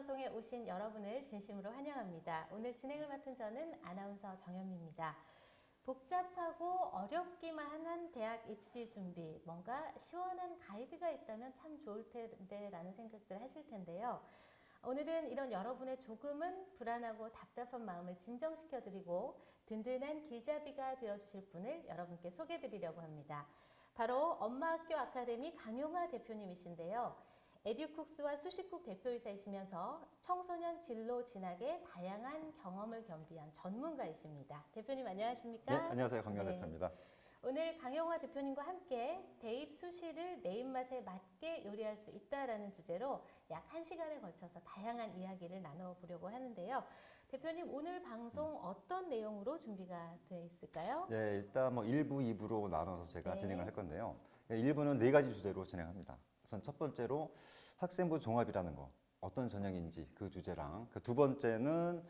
방송에 오신 여러분을 진심으로 환영합니다. 오늘 진행을 맡은 저는 아나운서 정현미입니다. 복잡하고 어렵기만 한 대학 입시 준비, 뭔가 시원한 가이드가 있다면 참 좋을 텐데 라는 생각들 하실 텐데요. 오늘은 이런 여러분의 조금은 불안하고 답답한 마음을 진정시켜드리고 든든한 길잡이가 되어주실 분을 여러분께 소개해드리려고 합니다. 바로 엄마학교 아카데미 강용화 대표님이신데요. 에듀쿡스와 수시국 대표이사이시면서 청소년 진로 진학의 다양한 경험을 겸비한 전문가이십니다. 대표님 안녕하십니까? 네, 안녕하세요. 강용화 대표입니다. 오늘 강용화 대표님과 함께 대입 수시를 내 입맛에 맞게 요리할 수 있다라는 주제로 약 1시간에 걸쳐서 다양한 이야기를 나눠보려고 하는데요. 대표님 오늘 방송 어떤 내용으로 준비가 되어 있을까요? 네, 일단 뭐 1부, 2부로 나눠서 제가 네. 진행을 할 건데요. 1부는 4가지 주제로 진행합니다. 우선 첫 번째로 학생부 종합이라는 거, 어떤 전형인지 그 주제랑 그 두 번째는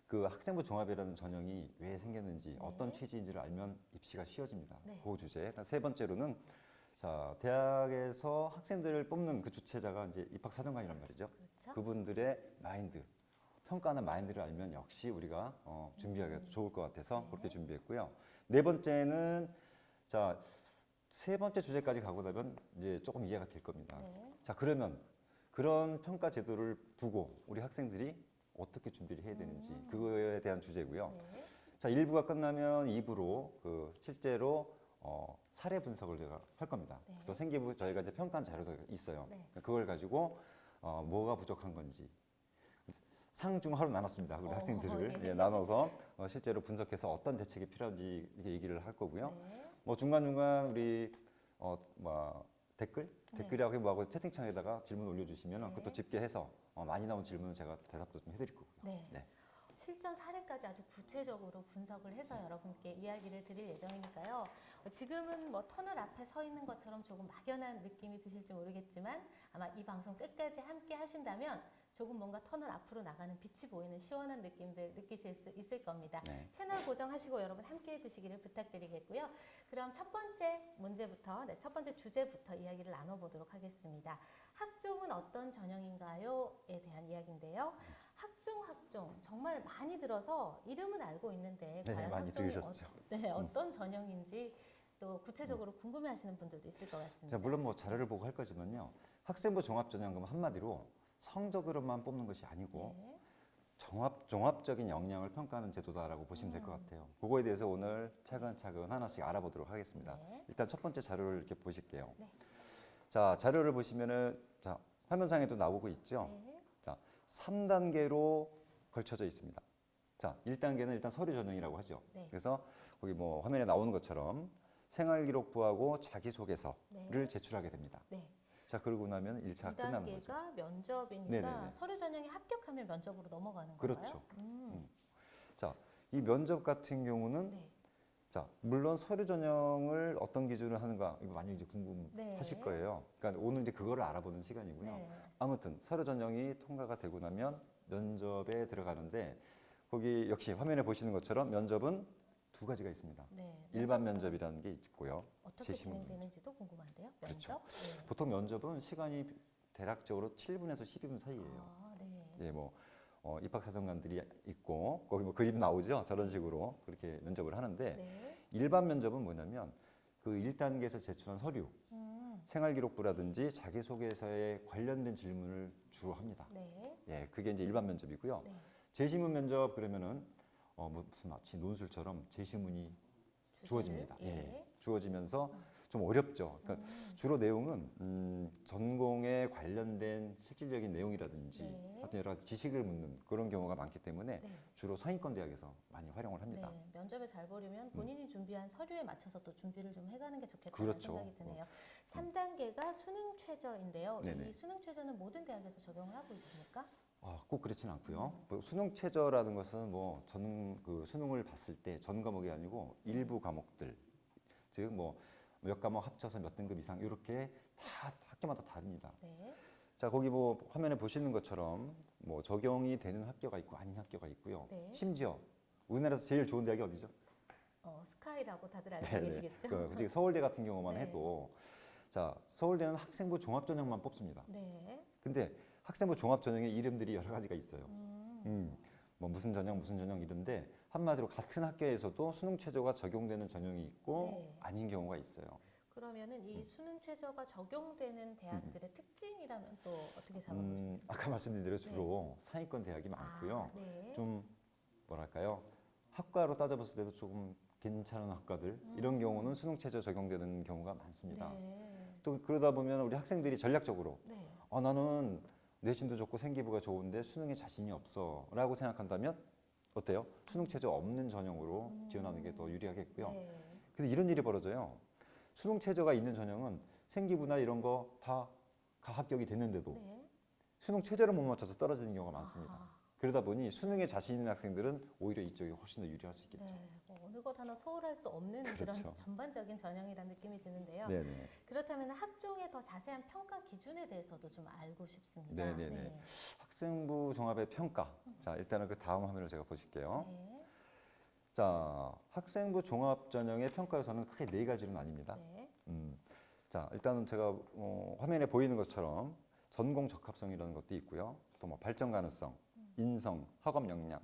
그 학생부 종합이라는 전형이 왜 생겼는지 어떤 취지인지를 알면 입시가 쉬워집니다. 네. 그 주제. 세 번째로는 자, 대학에서 학생들을 뽑는 그 주체자가 이제 입학사정관이란 말이죠. 그렇죠. 그분들의 마인드, 평가하는 마인드를 알면 역시 우리가 준비하기가 좋을 것 같아서 그렇게 준비했고요. 네 번째는 자, 세 번째 주제까지 가고 나면 이제 조금 이해가 될 겁니다. 네. 자, 그러면 그런 평가 제도를 두고 우리 학생들이 어떻게 준비를 해야 되는지 그거에 대한 주제고요. 네. 자, 1부가 끝나면 2부로 그 실제로 사례 분석을 제가 할 겁니다. 네. 그래서 생기부 저희가 이제 평가한 자료가 있어요. 네. 그걸 가지고 뭐가 부족한 건지 상중하로 나눴습니다. 우리 학생들을 예. 나눠서 실제로 분석해서 어떤 대책이 필요한지 이렇게 얘기를 할 거고요. 네. 뭐 중간중간 우리 댓글? 네. 댓글이라고 뭐하고 채팅창에다가 질문 올려주시면 네. 그것도 집계해서 많이 나온 질문은 제가 대답도 좀 해드릴 거고요. 네. 네. 실전 사례까지 아주 구체적으로 분석을 해서 여러분께 이야기를 드릴 예정이니까요. 지금은 뭐 터널 앞에 서 있는 것처럼 조금 막연한 느낌이 드실지 모르겠지만 아마 이 방송 끝까지 함께 하신다면 조금 뭔가 터널 앞으로 나가는 빛이 보이는 시원한 느낌들 느끼실 수 있을 겁니다. 네. 채널 고정하시고 여러분 함께 해주시기를 부탁드리겠고요. 그럼 첫 번째 문제부터, 첫 번째 주제부터 이야기를 나눠보도록 하겠습니다. 학종은 어떤 전형인가요?에 대한 이야기인데요. 학종 정말 많이 들어서 이름은 알고 있는데 네, 과연 많이 학종이 들으셨죠. 어떤 전형인지 또 구체적으로 궁금해하시는 분들도 있을 것 같습니다. 자, 물론 뭐 자료를 보고 할 거지만요. 학생부 종합전형금 한마디로 성적으로만 뽑는 것이 아니고 네. 종합적인 역량을 평가하는 제도다라고 보시면 될 것 같아요. 그거에 대해서 오늘 차근차근 하나씩 알아보도록 하겠습니다. 네. 일단 첫 번째 자료를 이렇게 보실게요. 네. 자, 자료를 보시면은 자, 화면상에도 나오고 있죠. 네. 자, 3단계로 걸쳐져 있습니다. 자, 1단계는 일단 서류 전형이라고 하죠. 네. 그래서 거기 뭐 화면에 나오는 것처럼 생활기록부하고 자기소개서를 네. 제출하게 됩니다. 네. 자, 그러고 나면 1차가 끝나는 거죠. 2단계가 면접이니까 네네네. 서류 전형에 합격하면 면접으로 넘어가는 건가요? 그렇죠. 자, 이 면접 같은 경우는 네. 자, 물론 서류 전형을 어떤 기준으로 하는가 이거 많이 이제 궁금하실 네. 거예요. 그러니까 오늘 이제 그거를 알아보는 시간이고요. 네. 아무튼 서류 전형이 통과가 되고 나면 면접에 들어가는데 거기 역시 화면에 보시는 것처럼 면접은 두 가지가 있습니다. 네. 일반 면접이라는 게 있고요. 어떻게 재심 진행되는지도 궁금한데요. 그렇죠. 면접? 네. 보통 면접은 시간이 대략적으로 7분에서 12분 사이예요. 아, 네. 예, 뭐 입학사정관들이 있고 거기 뭐 그림 나오죠. 저런 식으로 그렇게 면접을 하는데 네. 일반 면접은 뭐냐면 그 1단계에서 제출한 서류, 생활기록부라든지 자기소개서에 관련된 질문을 주로 합니다. 네. 예, 그게 이제 일반 면접이고요. 네. 재시문 면접 그러면은 무슨 마치 논술처럼 재시문이 주제를? 주어집니다. 예. 예, 주어지면서 좀 어렵죠. 그러니까 주로 내용은 전공에 관련된 실질적인 내용이라든지 네. 하여튼 여러 가지 지식을 묻는 그런 경우가 많기 때문에 네. 주로 상위권 대학에서 많이 활용을 합니다. 네, 면접에 잘 보려면 본인이 준비한 서류에 맞춰서 또 준비를 좀 해가는 게 좋겠다는 그렇죠. 생각이 드네요. 3단계가 수능 최저인데요. 네네. 이 수능 최저는 모든 대학에서 적용을 하고 있습니까? 꼭 그렇지는 않고요. 뭐 수능 최저라는 것은 뭐 그 수능을 봤을 때 전 과목이 아니고 일부 과목들, 즉 뭐 몇 과목 합쳐서 몇 등급 이상 이렇게 다 학교마다 다릅니다. 네. 자, 거기 뭐 화면에 보시는 것처럼 뭐 적용이 되는 학교가 있고 아닌 학교가 있고요. 네. 심지어 우리나라에서 제일 좋은 대학이 어디죠? 스카이라고 다들 알고 네네. 계시겠죠? 솔직히 서울대 같은 경우만 네. 해도 자, 서울대는 학생부 종합전형만 뽑습니다. 네. 근데 학생부 종합 전형의 이름들이 여러 가지가 있어요. 뭐 무슨 전형 이런데 한마디로 같은 학교에서도 수능 최저가 적용되는 전형이 있고 네. 아닌 경우가 있어요. 그러면은 이 수능 최저가 적용되는 대학들의 특징이라면 또 어떻게 잡아볼 수 있을까요? 아까 말씀드린 대로 주로 상위권 대학이 많고요. 네. 좀 뭐랄까요? 학과로 따져봤을 때도 조금 괜찮은 학과들 이런 경우는 수능 최저 적용되는 경우가 많습니다. 네. 또 그러다 보면 우리 학생들이 전략적으로 네. 나는 내신도 좋고 생기부가 좋은데 수능에 자신이 없어라고 생각한다면 어때요? 수능 최저 없는 전형으로 지원하는 게 더 유리하겠고요. 네. 근데 이런 일이 벌어져요. 수능 최저가 있는 전형은 생기부나 이런 거 다 합격이 됐는데도 네. 수능 최저를 못 맞춰서 떨어지는 경우가 많습니다. 아하. 그러다 보니 수능에 자신 있는 학생들은 오히려 이쪽이 훨씬 더 유리할 수 있겠죠. 네. 뭐 어느 것 하나 소홀할 수 없는 그런 그렇죠. 전반적인 전형이라는 느낌이 드는데요. 네네. 그렇다면 학종의 더 자세한 평가 기준에 대해서도 좀 알고 싶습니다. 네네네. 학생부 종합의 평가. 자, 일단은 그 다음 화면을 제가 보실게요. 네. 자, 학생부 종합 전형의 평가 요소는 크게 네 가지로 나뉩니다. 네. 자, 일단은 제가 화면에 보이는 것처럼 전공 적합성이라는 것도 있고요. 또 뭐 발전 가능성, 인성, 학업 역량.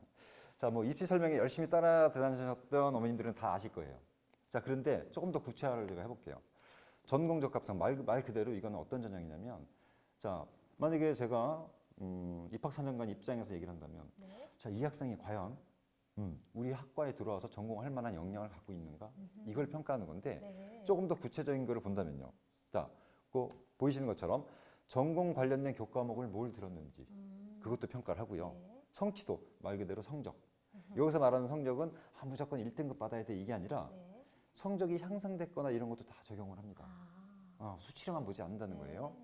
자, 뭐 입시 설명에 열심히 따라 다니셨던 어머님들은 다 아실 거예요. 자, 그런데 조금 더 구체화를 제가 해볼게요. 전공 적합성 말 그대로 이건 어떤 전형이냐면, 자, 만약에 제가 입학 4년간 입장에서 얘기를 한다면, 네. 자, 이 학생이 과연 우리 학과에 들어와서 전공할 만한 역량을 갖고 있는가? 이걸 평가하는 건데 네. 조금 더 구체적인 거를 본다면요. 자, 그 보이시는 것처럼 전공 관련된 교과목을 뭘 들었는지 그것도 평가를 하고요. 네. 성취도 말 그대로 성적. 여기서 말하는 성적은 무조건 1등급 받아야 돼 이게 아니라 네. 성적이 향상됐거나 이런 것도 다 적용을 합니다. 수치로만 보지 않는다는 거예요.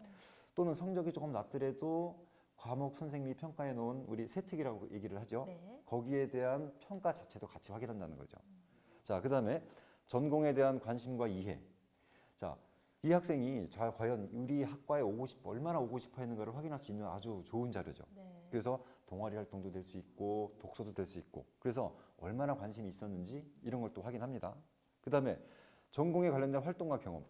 또는 성적이 조금 낮더라도 과목 선생님이 평가해 놓은 우리 세특이라고 얘기를 하죠. 네. 거기에 대한 평가 자체도 같이 확인한다는 거죠. 자, 그다음에 전공에 대한 관심과 이해. 자, 이 학생이 과연 우리 학과에 오고 싶어 얼마나 오고 싶어 했는가를 확인할 수 있는 아주 좋은 자료죠. 네. 그래서 동아리 활동도 될 수 있고 독서도 될 수 있고 그래서 얼마나 관심이 있었는지 이런 걸 또 확인합니다. 그다음에 전공에 관련된 활동과 경험.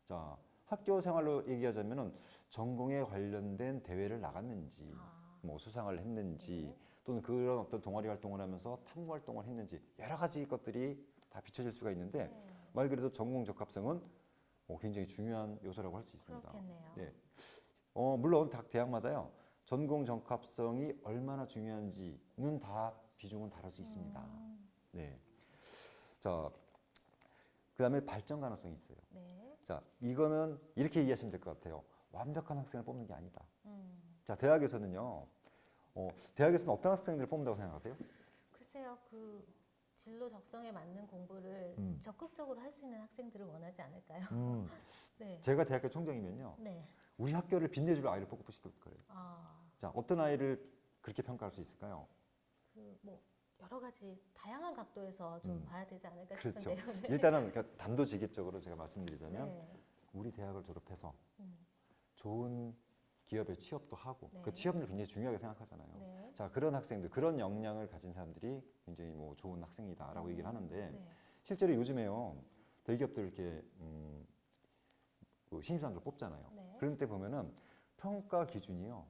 자, 학교 생활로 얘기하자면은 전공에 관련된 대회를 나갔는지 뭐 수상을 했는지 또는 그런 어떤 동아리 활동을 하면서 탐구 활동을 했는지 여러 가지 것들이 다 비춰질 수가 있는데 말 그대로 전공 적합성은 굉장히 중요한 요소라고 할 수 있습니다. 그렇겠네요. 네. 물론 각 대학마다요. 전공 적합성이 얼마나 중요한지는 다 비중은 다를 수 있습니다. 네. 자, 그다음에 발전 가능성이 있어요. 네. 자, 이거는 이렇게 이해하시면 될 것 같아요. 완벽한 학생을 뽑는 게 아니다. 자, 대학에서는요. 대학에서는 어떤 학생들을 뽑는다고 생각하세요? 글쎄요, 그 진로 적성에 맞는 공부를 적극적으로 할 수 있는 학생들을 원하지 않을까요? 네. 제가 대학교 총장이면요. 네. 우리 학교를 빛내줄 아이를 뽑고 싶을 거예요. 아, 자, 어떤 아이를 그렇게 평가할 수 있을까요? 그 뭐 여러 가지 다양한 각도에서 좀 봐야 되지 않을까 그렇죠. 싶은데요. 네. 일단은 그러니까 단도직입적으로 제가 말씀드리자면 네. 우리 대학을 졸업해서 음. 좋은 기업에 취업도 하고 네. 그 취업을 굉장히 중요하게 생각하잖아요. 네. 자, 그런 학생들, 그런 역량을 가진 사람들이 굉장히 뭐 좋은 학생이다라고 얘기를 하는데 네. 실제로 요즘에요 대기업들 이렇게 그 신입사원들 뽑잖아요. 네. 그런 때 보면은 평가 기준이요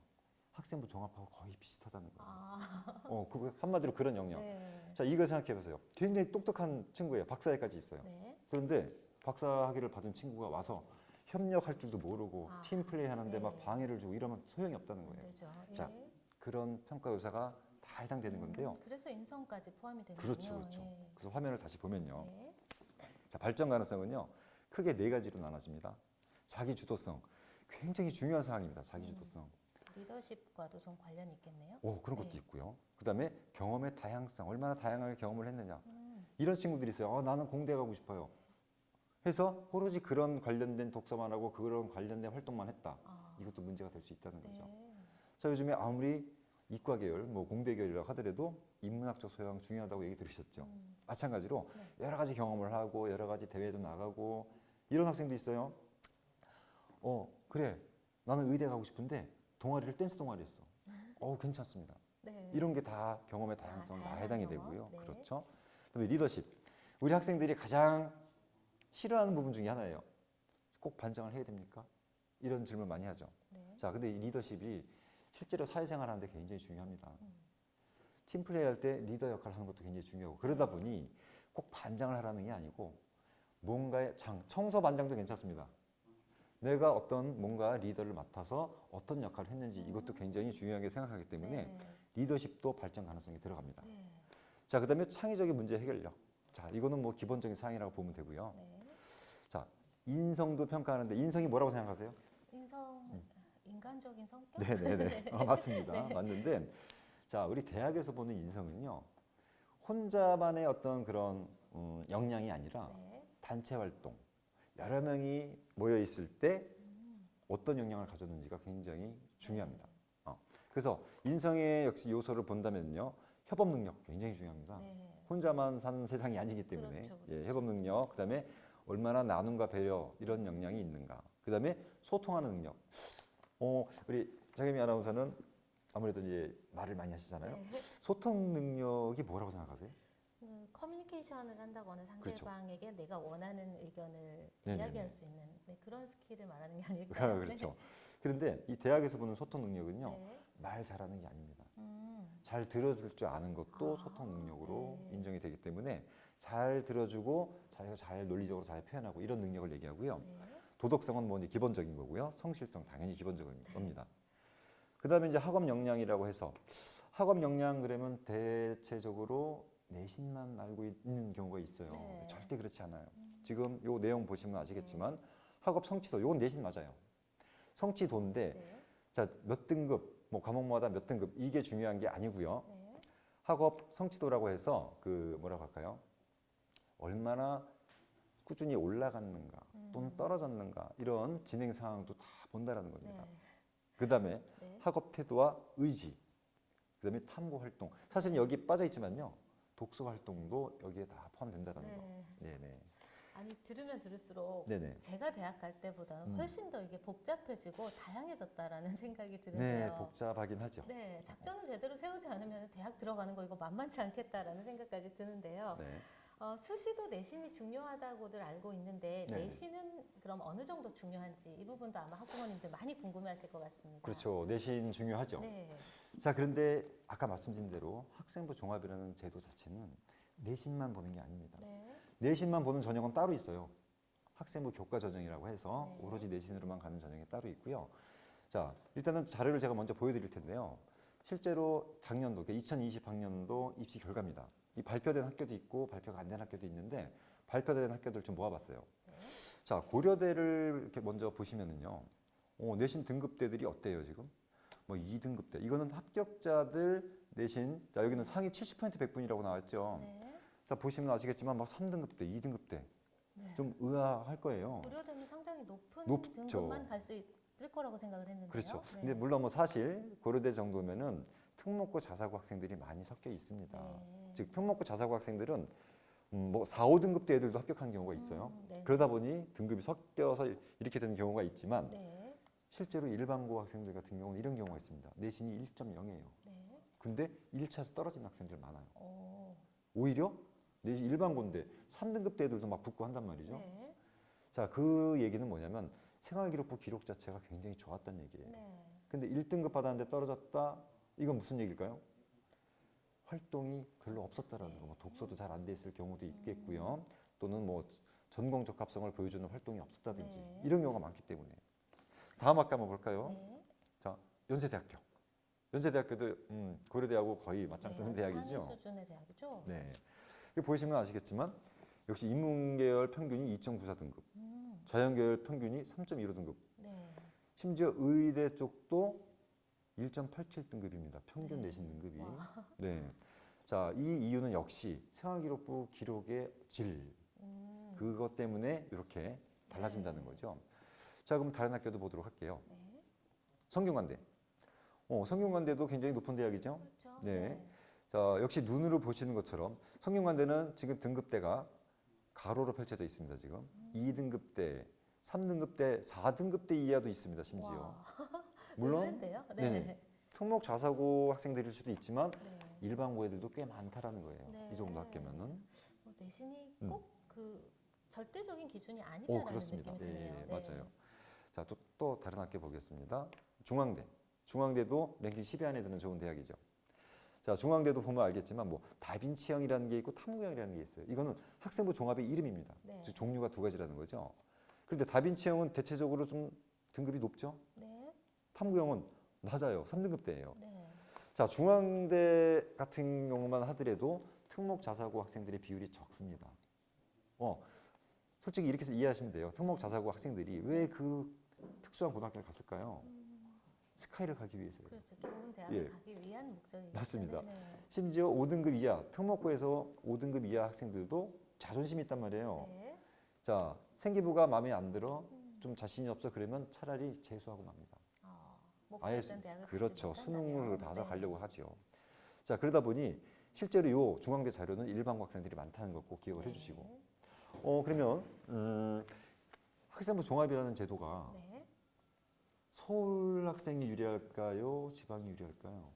학생부 종합하고 거의 비슷하다는 거예요. 그 한마디로 그런 역량. 네. 자, 이걸 생각해 보세요. 굉장히 똑똑한 친구예요. 박사학위까지 있어요. 네. 그런데 박사학위를 받은 친구가 와서 협력할 줄도 모르고 팀 플레이 하는데 네. 막 방해를 주고 이러면 소용이 없다는 안 거예요. 되죠. 자, 예. 그런 평가 요소가 다 해당되는 건데요. 그래서 인성까지 포함이 되는군요. 그렇죠, 그렇죠. 예. 그래서 화면을 다시 보면요. 네. 자, 발전 가능성은요. 크게 네 가지로 나눠집니다. 자기 주도성. 굉장히 중요한 사항입니다. 자기 주도성. 리더십과도 좀 관련이 있겠네요. 그런 것도 네. 있고요. 그다음에 경험의 다양성. 얼마나 다양하게 경험을 했느냐. 음. 이런 친구들이 있어요. 나는 공대 가고 싶어요. 해서 오로지 그런 관련된 독서만 하고 그런 관련된 활동만 했다. 이것도 문제가 될 수 있다는 거죠. 네. 자, 요즘에 아무리 이과 계열, 뭐 공대 계열이라고 하더라도 인문학적 소양 중요하다고 얘기 들으셨죠. 마찬가지로 여러 가지 경험을 하고 여러 가지 대회도 나가고 이런 학생도 있어요. 그래. 나는 의대 가고 싶은데 동아리를 댄스 동아리 했어. 괜찮습니다. 네. 이런 게 다 경험의 다양성 다 다양한 해당이 경험. 되고요. 네. 그렇죠. 그다음에 리더십. 우리 학생들이 가장 싫어하는 부분 중에 하나예요. 꼭 반장을 해야 됩니까? 이런 질문 많이 하죠. 네. 자, 근데 이 리더십이 실제로 사회생활 하는데 굉장히 중요합니다. 팀플레이 할 때 리더 역할을 하는 것도 굉장히 중요하고 그러다 보니 꼭 반장을 하라는 게 아니고 뭔가의 청소 반장도 괜찮습니다. 내가 어떤 뭔가 리더를 맡아서 어떤 역할을 했는지 이것도 굉장히 중요하게 생각하기 때문에 네. 리더십도 발전 가능성이 들어갑니다. 네. 자, 그다음에 창의적인 문제 해결력. 자, 이거는 뭐 기본적인 사항이라고 보면 되고요. 네. 자, 인성도 평가하는데 인성이 뭐라고 생각하세요? 인성, 인간적인 성격? 네네네. 맞습니다. 맞는데, 자, 우리 대학에서 보는 인성은요, 혼자만의 어떤 그런 역량이 아니라 네. 단체 활동, 여러 명이 모여 있을 때 어떤 역량을 가졌는지가 굉장히 중요합니다. 그래서 인성의 역시 요소를 본다면요, 협업 능력 굉장히 중요합니다. 네. 혼자만 사는 세상이 아니기 때문에 그렇죠, 예, 협업 능력, 그다음에 얼마나 나눔과 배려 이런 역량이 있는가, 그다음에 소통하는 능력. 우리 장혜미 아나운서는 아무래도 이제 말을 많이 하시잖아요. 네. 소통 능력이 뭐라고 생각하세요? 커뮤니케이션을 한다거나 그렇죠. 상대방에게 내가 원하는 의견을 네네네. 이야기할 수 있는 그런 스킬을 말하는 게 아닐까요? 그렇죠. 그런데 이 대학에서 보는 소통 능력은요, 네. 말 잘하는 게 아닙니다. 음. 잘 들어줄 줄 아는 것도 아, 소통 능력으로 네. 인정이 되기 때문에 잘 들어주고 자기가 잘 논리적으로 잘 표현하고 이런 능력을 얘기하고요. 네. 도덕성은 뭐 이제 기본적인 거고요. 성실성 당연히 기본적인 겁니다. 그다음에 이제 학업 역량이라고 해서 학업 역량 그러면 대체적으로 내신만 알고 있는 경우가 있어요. 네. 절대 그렇지 않아요. 지금 요 내용 보시면 아시겠지만 학업 성취도 요건 내신 맞아요. 성취도인데 네. 자, 몇 등급 뭐 과목마다 몇 등급 이게 중요한 게 아니고요. 네. 학업 성취도라고 해서 그 뭐라고 할까요? 얼마나 꾸준히 올라갔는가 또는 떨어졌는가 이런 진행 상황도 다 본다라는 겁니다. 네. 그다음에 네. 학업 태도와 의지, 그다음에 탐구 활동. 사실 여기 빠져 있지만요. 독서 활동도 여기에 다 포함된다라는 거. 네. 네네. 아니 들으면 들을수록 네네. 제가 대학 갈 때보다는 훨씬 더 이게 복잡해지고 다양해졌다라는 생각이 네, 드는데요. 복잡하긴 하죠. 네, 작전을 제대로 세우지 않으면 대학 들어가는 거 이거 만만치 않겠다라는 생각까지 드는데요. 네. 수시도 내신이 중요하다고들 알고 있는데 네. 내신은 그럼 어느 정도 중요한지 이 부분도 아마 학부모님들 많이 궁금해하실 것 같습니다. 그렇죠. 내신 중요하죠. 네, 자, 그런데 아까 말씀드린 대로 학생부 종합이라는 제도 자체는 내신만 보는 게 아닙니다. 네, 내신만 보는 전형은 따로 있어요. 학생부 교과 전형이라고 해서 네. 오로지 내신으로만 가는 전형이 따로 있고요. 자, 일단은 자료를 제가 먼저 보여드릴 텐데요. 실제로 작년도, 2020학년도 입시 결과입니다. 이 발표된 학교도 있고 발표가 안 된 학교도 있는데 발표된 학교들 좀 모아봤어요. 네. 자, 고려대를 이렇게 먼저 보시면은요. 내신 등급대들이 어때요, 지금? 뭐 2등급대. 이거는 합격자들 내신. 자, 여기는 상위 70% 100분이라고 나왔죠. 네. 자, 보시면 아시겠지만 막 3등급대, 2등급대. 네. 좀 의아할 거예요. 고려대는 상당히 높은 높죠. 등급만 갈 수 있을 거라고 생각을 했는데요. 그렇죠. 네. 근데 물론 뭐 사실 고려대 정도면은 특목고 자사고 학생들이 많이 섞여 있습니다. 네. 즉 특목고 자사고 학생들은 뭐 4, 5등급대 애들도 합격한 경우가 있어요. 네. 그러다 보니 등급이 섞여서 이렇게 되는 경우가 있지만 네. 실제로 일반고 학생들 같은 경우는 이런 경우가 있습니다. 내신이 1.0이에요. 네. 근데 1차에서 떨어진 학생들 많아요. 오. 오히려 내신 일반고인데 3등급대 애들도 막 붙고 한단 말이죠. 네. 자, 그 얘기는 뭐냐면 생활기록부 기록 자체가 굉장히 좋았다는 얘기예요. 네. 근데 1등급 받았는데 떨어졌다? 이건 무슨 얘기일까요? 활동이 별로 없었다라는 거. 뭐 독서도 잘 안 돼 있을 경우도 있겠고요. 또는 뭐 전공 적합성을 보여주는 활동이 없었다든지 네. 이런 경우가 많기 때문에. 다음 학교 한번 볼까요? 네. 자, 연세대학교. 연세대학교도 고려대하고 거의 맞짱뜨는 네, 대학이죠. 상위 수준의 대학이죠. 네. 이거 보시면 아시겠지만 역시 인문계열 평균이 2.94등급, 자연계열 평균이 3.15등급, 네. 심지어 의대 쪽도 1.87등급입니다. 평균 네. 내신 등급이. 와. 네. 자, 이 이유는 역시 생활기록부 기록의 질, 그것 때문에 이렇게 달라진다는 거죠. 자, 그럼 다른 학교도 보도록 할게요. 네. 성균관대. 성균관대도 굉장히 높은 대학이죠. 그렇죠. 네. 자, 역시 눈으로 보시는 것처럼 성균관대는 지금 등급대가 가로로 펼쳐져 있습니다. 지금 2등급대, 3등급대, 4등급대 이하도 있습니다. 심지어. 와. 물론 의외인데요? 네. 네. 특목 자사고 학생들일 수도 있지만 네. 일반고 애들도 꽤 많다라는 거예요. 네. 이 정도 학교면은. 내신이 음. 꼭 그 절대적인 기준이 아니다라는 그렇습니다. 느낌이 드네요. 예, 맞아요. 자, 또 다른 학교 보겠습니다. 중앙대. 중앙대도 랭킹 10위 안에 드는 좋은 대학이죠. 자, 중앙대도 보면 알겠지만 뭐 다빈치형이라는 게 있고 탐구형이라는 게 있어요. 이거는 학생부 종합의 이름입니다. 네. 즉 종류가 두 가지라는 거죠. 그런데 다빈치형은 대체적으로 좀 등급이 높죠. 네. 탐구형은 낮아요. 3등급대예요. 네. 자, 중앙대 같은 경우만 하더라도 특목 자사고 학생들의 비율이 적습니다. 솔직히 이렇게 해서 이해하시면 돼요. 특목 자사고 학생들이 왜 그 특수한 고등학교를 갔을까요? 스카이를 가기 위해서요. 그렇죠. 좋은 대학을 예. 가기 위한 목적이죠. 맞습니다. 네. 심지어 5등급 이하, 특목고에서 5등급 이하 학생들도 자존심이 있단 말이에요. 네. 자, 생기부가 마음에 안 들어, 좀 자신이 없어 그러면 차라리 재수하고 맙니다. 아예 목표했던 대학을 그렇죠. 가지 수능을 못한다면. 봐서 네. 가려고 하죠. 자, 그러다 보니 실제로 요 중앙대 자료는 일반고 학생들이 많다는 거 꼭 기억을 네. 해주시고. 그러면 학생부 종합이라는 제도가 네. 서울 학생이 유리할까요? 지방이 유리할까요?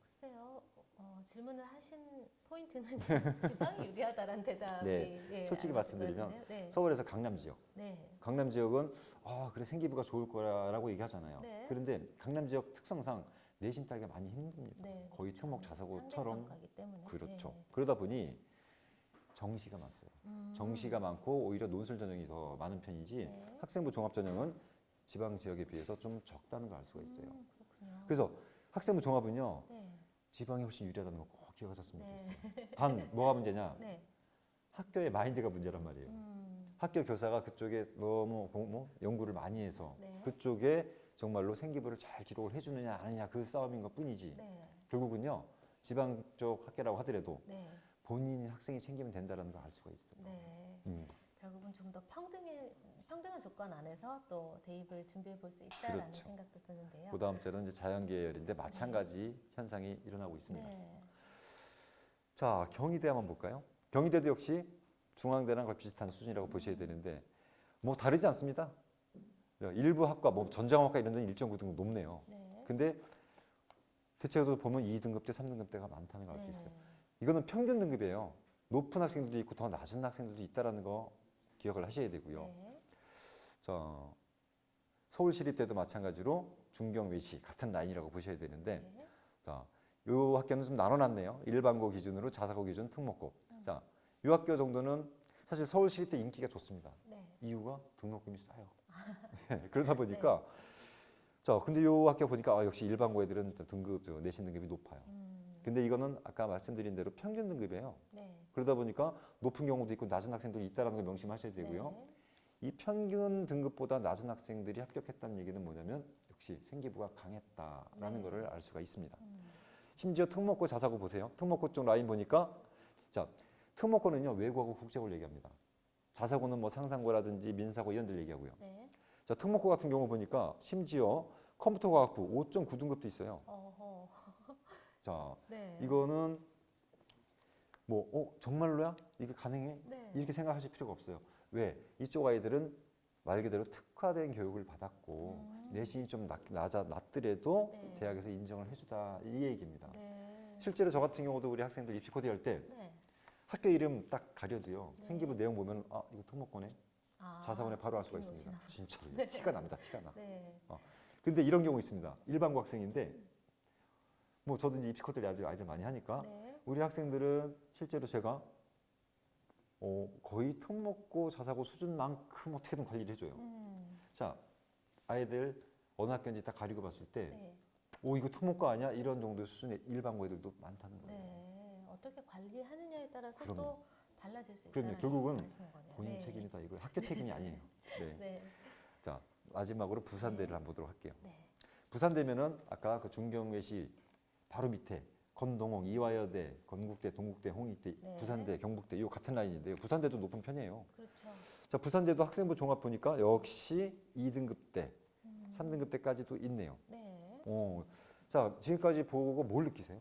글쎄요. 질문을 하신 포인트는 지방이 유리하다라는 대답이 네, 예, 솔직히 안 말씀드리면 맞을 것 같은데요. 네. 서울에서 강남 지역. 네. 강남 지역은 그래 생기부가 좋을 거라고 얘기하잖아요. 네. 그런데 강남 지역 특성상 내신 따기가 많이 힘듭니다. 네. 거의 특목 자사고처럼 상대평가이기 때문에. 그렇죠. 네. 그러다 보니 정시가 많았어요. 정시가 많고 오히려 논술 전형이 더 많은 편이지 네. 학생부 종합 전형은 지방 지역에 비해서 좀 적다는 걸 알 수가 있어요. 그렇군요. 그래서 학생부 종합은요 네. 지방이 훨씬 유리하다는 거 꼭 기억하셨으면 네. 좋겠어요. 단 뭐가 문제냐? 네. 학교의 마인드가 문제란 말이에요. 학교 교사가 그쪽에 너무 연구를 많이 해서 네. 그쪽에 정말로 생기부를 잘 기록을 해주느냐 안 하느냐 그 싸움인 것 뿐이지 네. 결국은요 지방 쪽 학교라고 하더라도 네. 본인이 학생이 챙기면 된다는 걸 알 수가 있어요. 네. 결국은 좀 더 평등한 조건 안에서 또 대입을 준비해 볼 수 있다라는 그렇죠. 생각도 드는데요. 그 다음 때는 이제 자연계열인데 마찬가지 현상이 일어나고 있습니다. 네. 자, 경희대 한번 볼까요? 경희대도 역시 중앙대랑 거의 비슷한 수준이라고 보셔야 되는데 뭐 다르지 않습니다. 일부 학과, 뭐 전자공학과 이런 데는 1.9등급 높네요. 네. 근데 대체적으로 보면 2등급대, 3등급대가 많다는 걸 알 수 네. 있어요. 이거는 평균 등급이에요. 높은 학생들도 있고 더 낮은 학생들도 있다는 거 기억을 하셔야 되고요. 네. 자, 서울시립대도 마찬가지로 중경, 외시 같은 라인이라고 보셔야 되는데 네. 자, 요 학교는 좀 나눠놨네요. 일반고 기준으로 자사고 기준, 특목고. 자, 요 학교 정도는 사실 서울시립대 인기가 좋습니다. 네. 이유가 등록금이 싸요. 그러다 보니까 자, 근데 요 학교 보니까 역시 일반고 애들은 등급, 내신 등급이 높아요. 근데 이거는 아까 말씀드린 대로 평균 등급이에요. 네. 그러다 보니까 높은 경우도 있고 낮은 학생들이 있다는 걸 명심하셔야 되고요. 네. 이 평균 등급보다 낮은 학생들이 합격했다는 얘기는 뭐냐면 역시 생기부가 강했다라는 네. 거를 알 수가 있습니다. 심지어 특목고 자사고 보세요. 특목고 쪽 라인 보니까 자, 특목고는요 외국하고 국제고를 얘기합니다. 자사고는 뭐 상상고라든지 민사고 이런 데를 얘기하고요. 네. 자, 특목고 같은 경우 보니까 심지어 컴퓨터과학부 5.9등급도 있어요. 어허. 자, 네. 이거는 뭐 정말로야? 이게 가능해? 네. 이렇게 생각하실 필요가 없어요. 왜? 이쪽 아이들은 말 그대로 특화된 교육을 받았고 내신이 좀 낮더라도 네. 대학에서 인정을 해주다 이 얘기입니다. 네. 실제로 저 같은 경우도 우리 학생들 입시 코디 할 때 네. 학교 이름 딱 가려도요. 네. 생기부 내용 보면 이거 특목고네. 자사고네 바로 알 수가 느낌이 있습니다. 오시나 진짜로 네. 티가 납니다. 티가 나. 네. 근데 이런 경우 있습니다. 일반고 학생인데 뭐 저도 이제 입시 코디 아이들 많이 하니까 네. 우리 학생들은 실제로 제가 거의 특목고 자사고 수준만큼 어떻게든 관리를 해줘요. 자, 아이들 어느 학교인지 딱 가리고 봤을 때 네. 이거 특목고 아니야? 이런 정도의 수준의 일반고 애들도 많다는 거예요. 네. 어떻게 관리하느냐에 따라서 그럼요. 또 달라질 수 그럼요. 있다는 결국은 말씀이신 거네요. 본인 네. 책임이다. 이거 학교 책임이 아니에요. 네. 네. 자, 마지막으로 부산대를 한번 보도록 할게요. 네. 부산대면은 아까 그 중경외시 바로 밑에 건동홍, 이화여대, 건국대, 동국대, 홍익대, 네. 부산대, 경북대 이 같은 라인인데요. 부산대도 높은 편이에요. 그렇죠. 자, 부산대도 학생부 종합 보니까 역시 2등급대, 3등급대까지도 있네요. 네. 자, 지금까지 보고 뭘 느끼세요?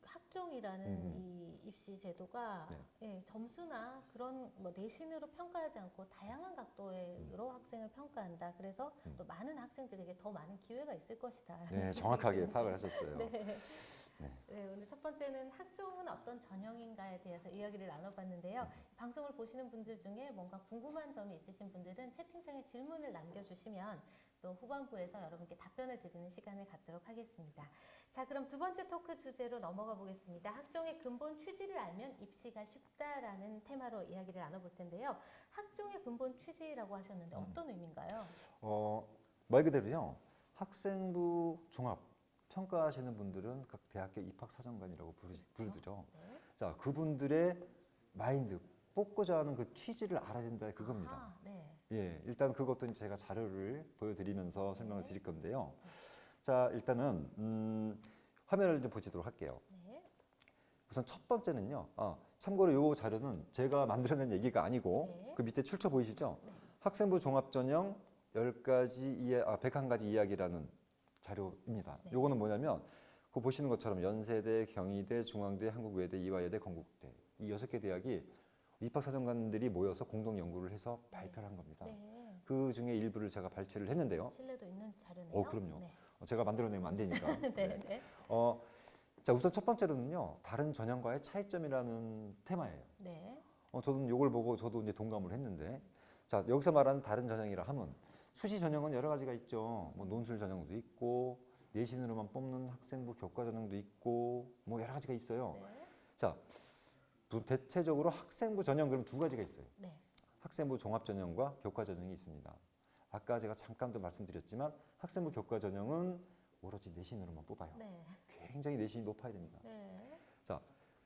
학종이라는 이 입시 제도가 네. 예, 점수나 그런 뭐 내신으로 평가하지 않고 다양한 각도로 학생을 평가한다. 그래서 또 많은 학생들에게 더 많은 기회가 있을 것이다. 네, 정확하게 파악을 하셨어요. 네. 네. 네, 오늘 첫 번째는 학종은 어떤 전형인가에 대해서 이야기를 나눠봤는데요. 방송을 보시는 분들 중에 뭔가 궁금한 점이 있으신 분들은 채팅창에 질문을 남겨주시면 또 후반부에서 여러분께 답변을 드리는 시간을 갖도록 하겠습니다. 자, 그럼 두 번째 토크 주제로 넘어가 보겠습니다. 학종의 근본 취지를 알면 입시가 쉽다라는 테마로 이야기를 나눠볼 텐데요. 학종의 근본 취지라고 하셨는데 어떤 의미인가요? 말 그대로요. 학생부 종합 평가하시는 분들은 각 대학교 입학사정관이라고 부르죠. 네. 자, 그분들의 마인드, 뽑고자 하는 그 취지를 알아야 된다 그겁니다. 아, 네. 예, 일단 그것도 제가 자료를 보여드리면서 설명을 네. 드릴 건데요. 자, 일단은 화면을 좀 보시도록 할게요. 네. 우선 첫 번째는요. 참고로 이 자료는 제가 만들어낸 얘기가 아니고 네. 그 밑에 출처 보이시죠? 네. 학생부 종합전형 101가지 이야기라는 자료입니다. 네. 요거는 뭐냐면 그 보시는 것처럼 연세대, 경희대, 중앙대, 한국외대, 이화여대, 건국대 이 6개 대학이 입학사정관들이 모여서 공동 연구를 해서 발표를 한 겁니다. 네. 그 중에 일부를 제가 발췌를 했는데요. 신뢰도 있는 자료네요. 그럼요. 네. 제가 만들어내면 안 되니까. 네. 네. 자, 우선 첫 번째로는요. 다른 전형과의 차이점이라는 테마예요. 네. 저도 이걸 보고 저도 이제 동감을 했는데, 자, 여기서 말하는 다른 전형이라 하면 수시 전형은 여러 가지가 있죠. 뭐 논술 전형도 있고 내신으로만 뽑는 학생부 교과 전형도 있고 뭐 여러 가지가 있어요. 네. 자, 대체적으로 학생부 전형 그럼 두 가지가 있어요. 네. 학생부 종합 전형과 교과 전형이 있습니다. 아까 제가 잠깐도 말씀드렸지만 학생부 교과 전형은 오로지 내신으로만 뽑아요. 네. 굉장히 내신이 높아야 됩니다. 네. 자,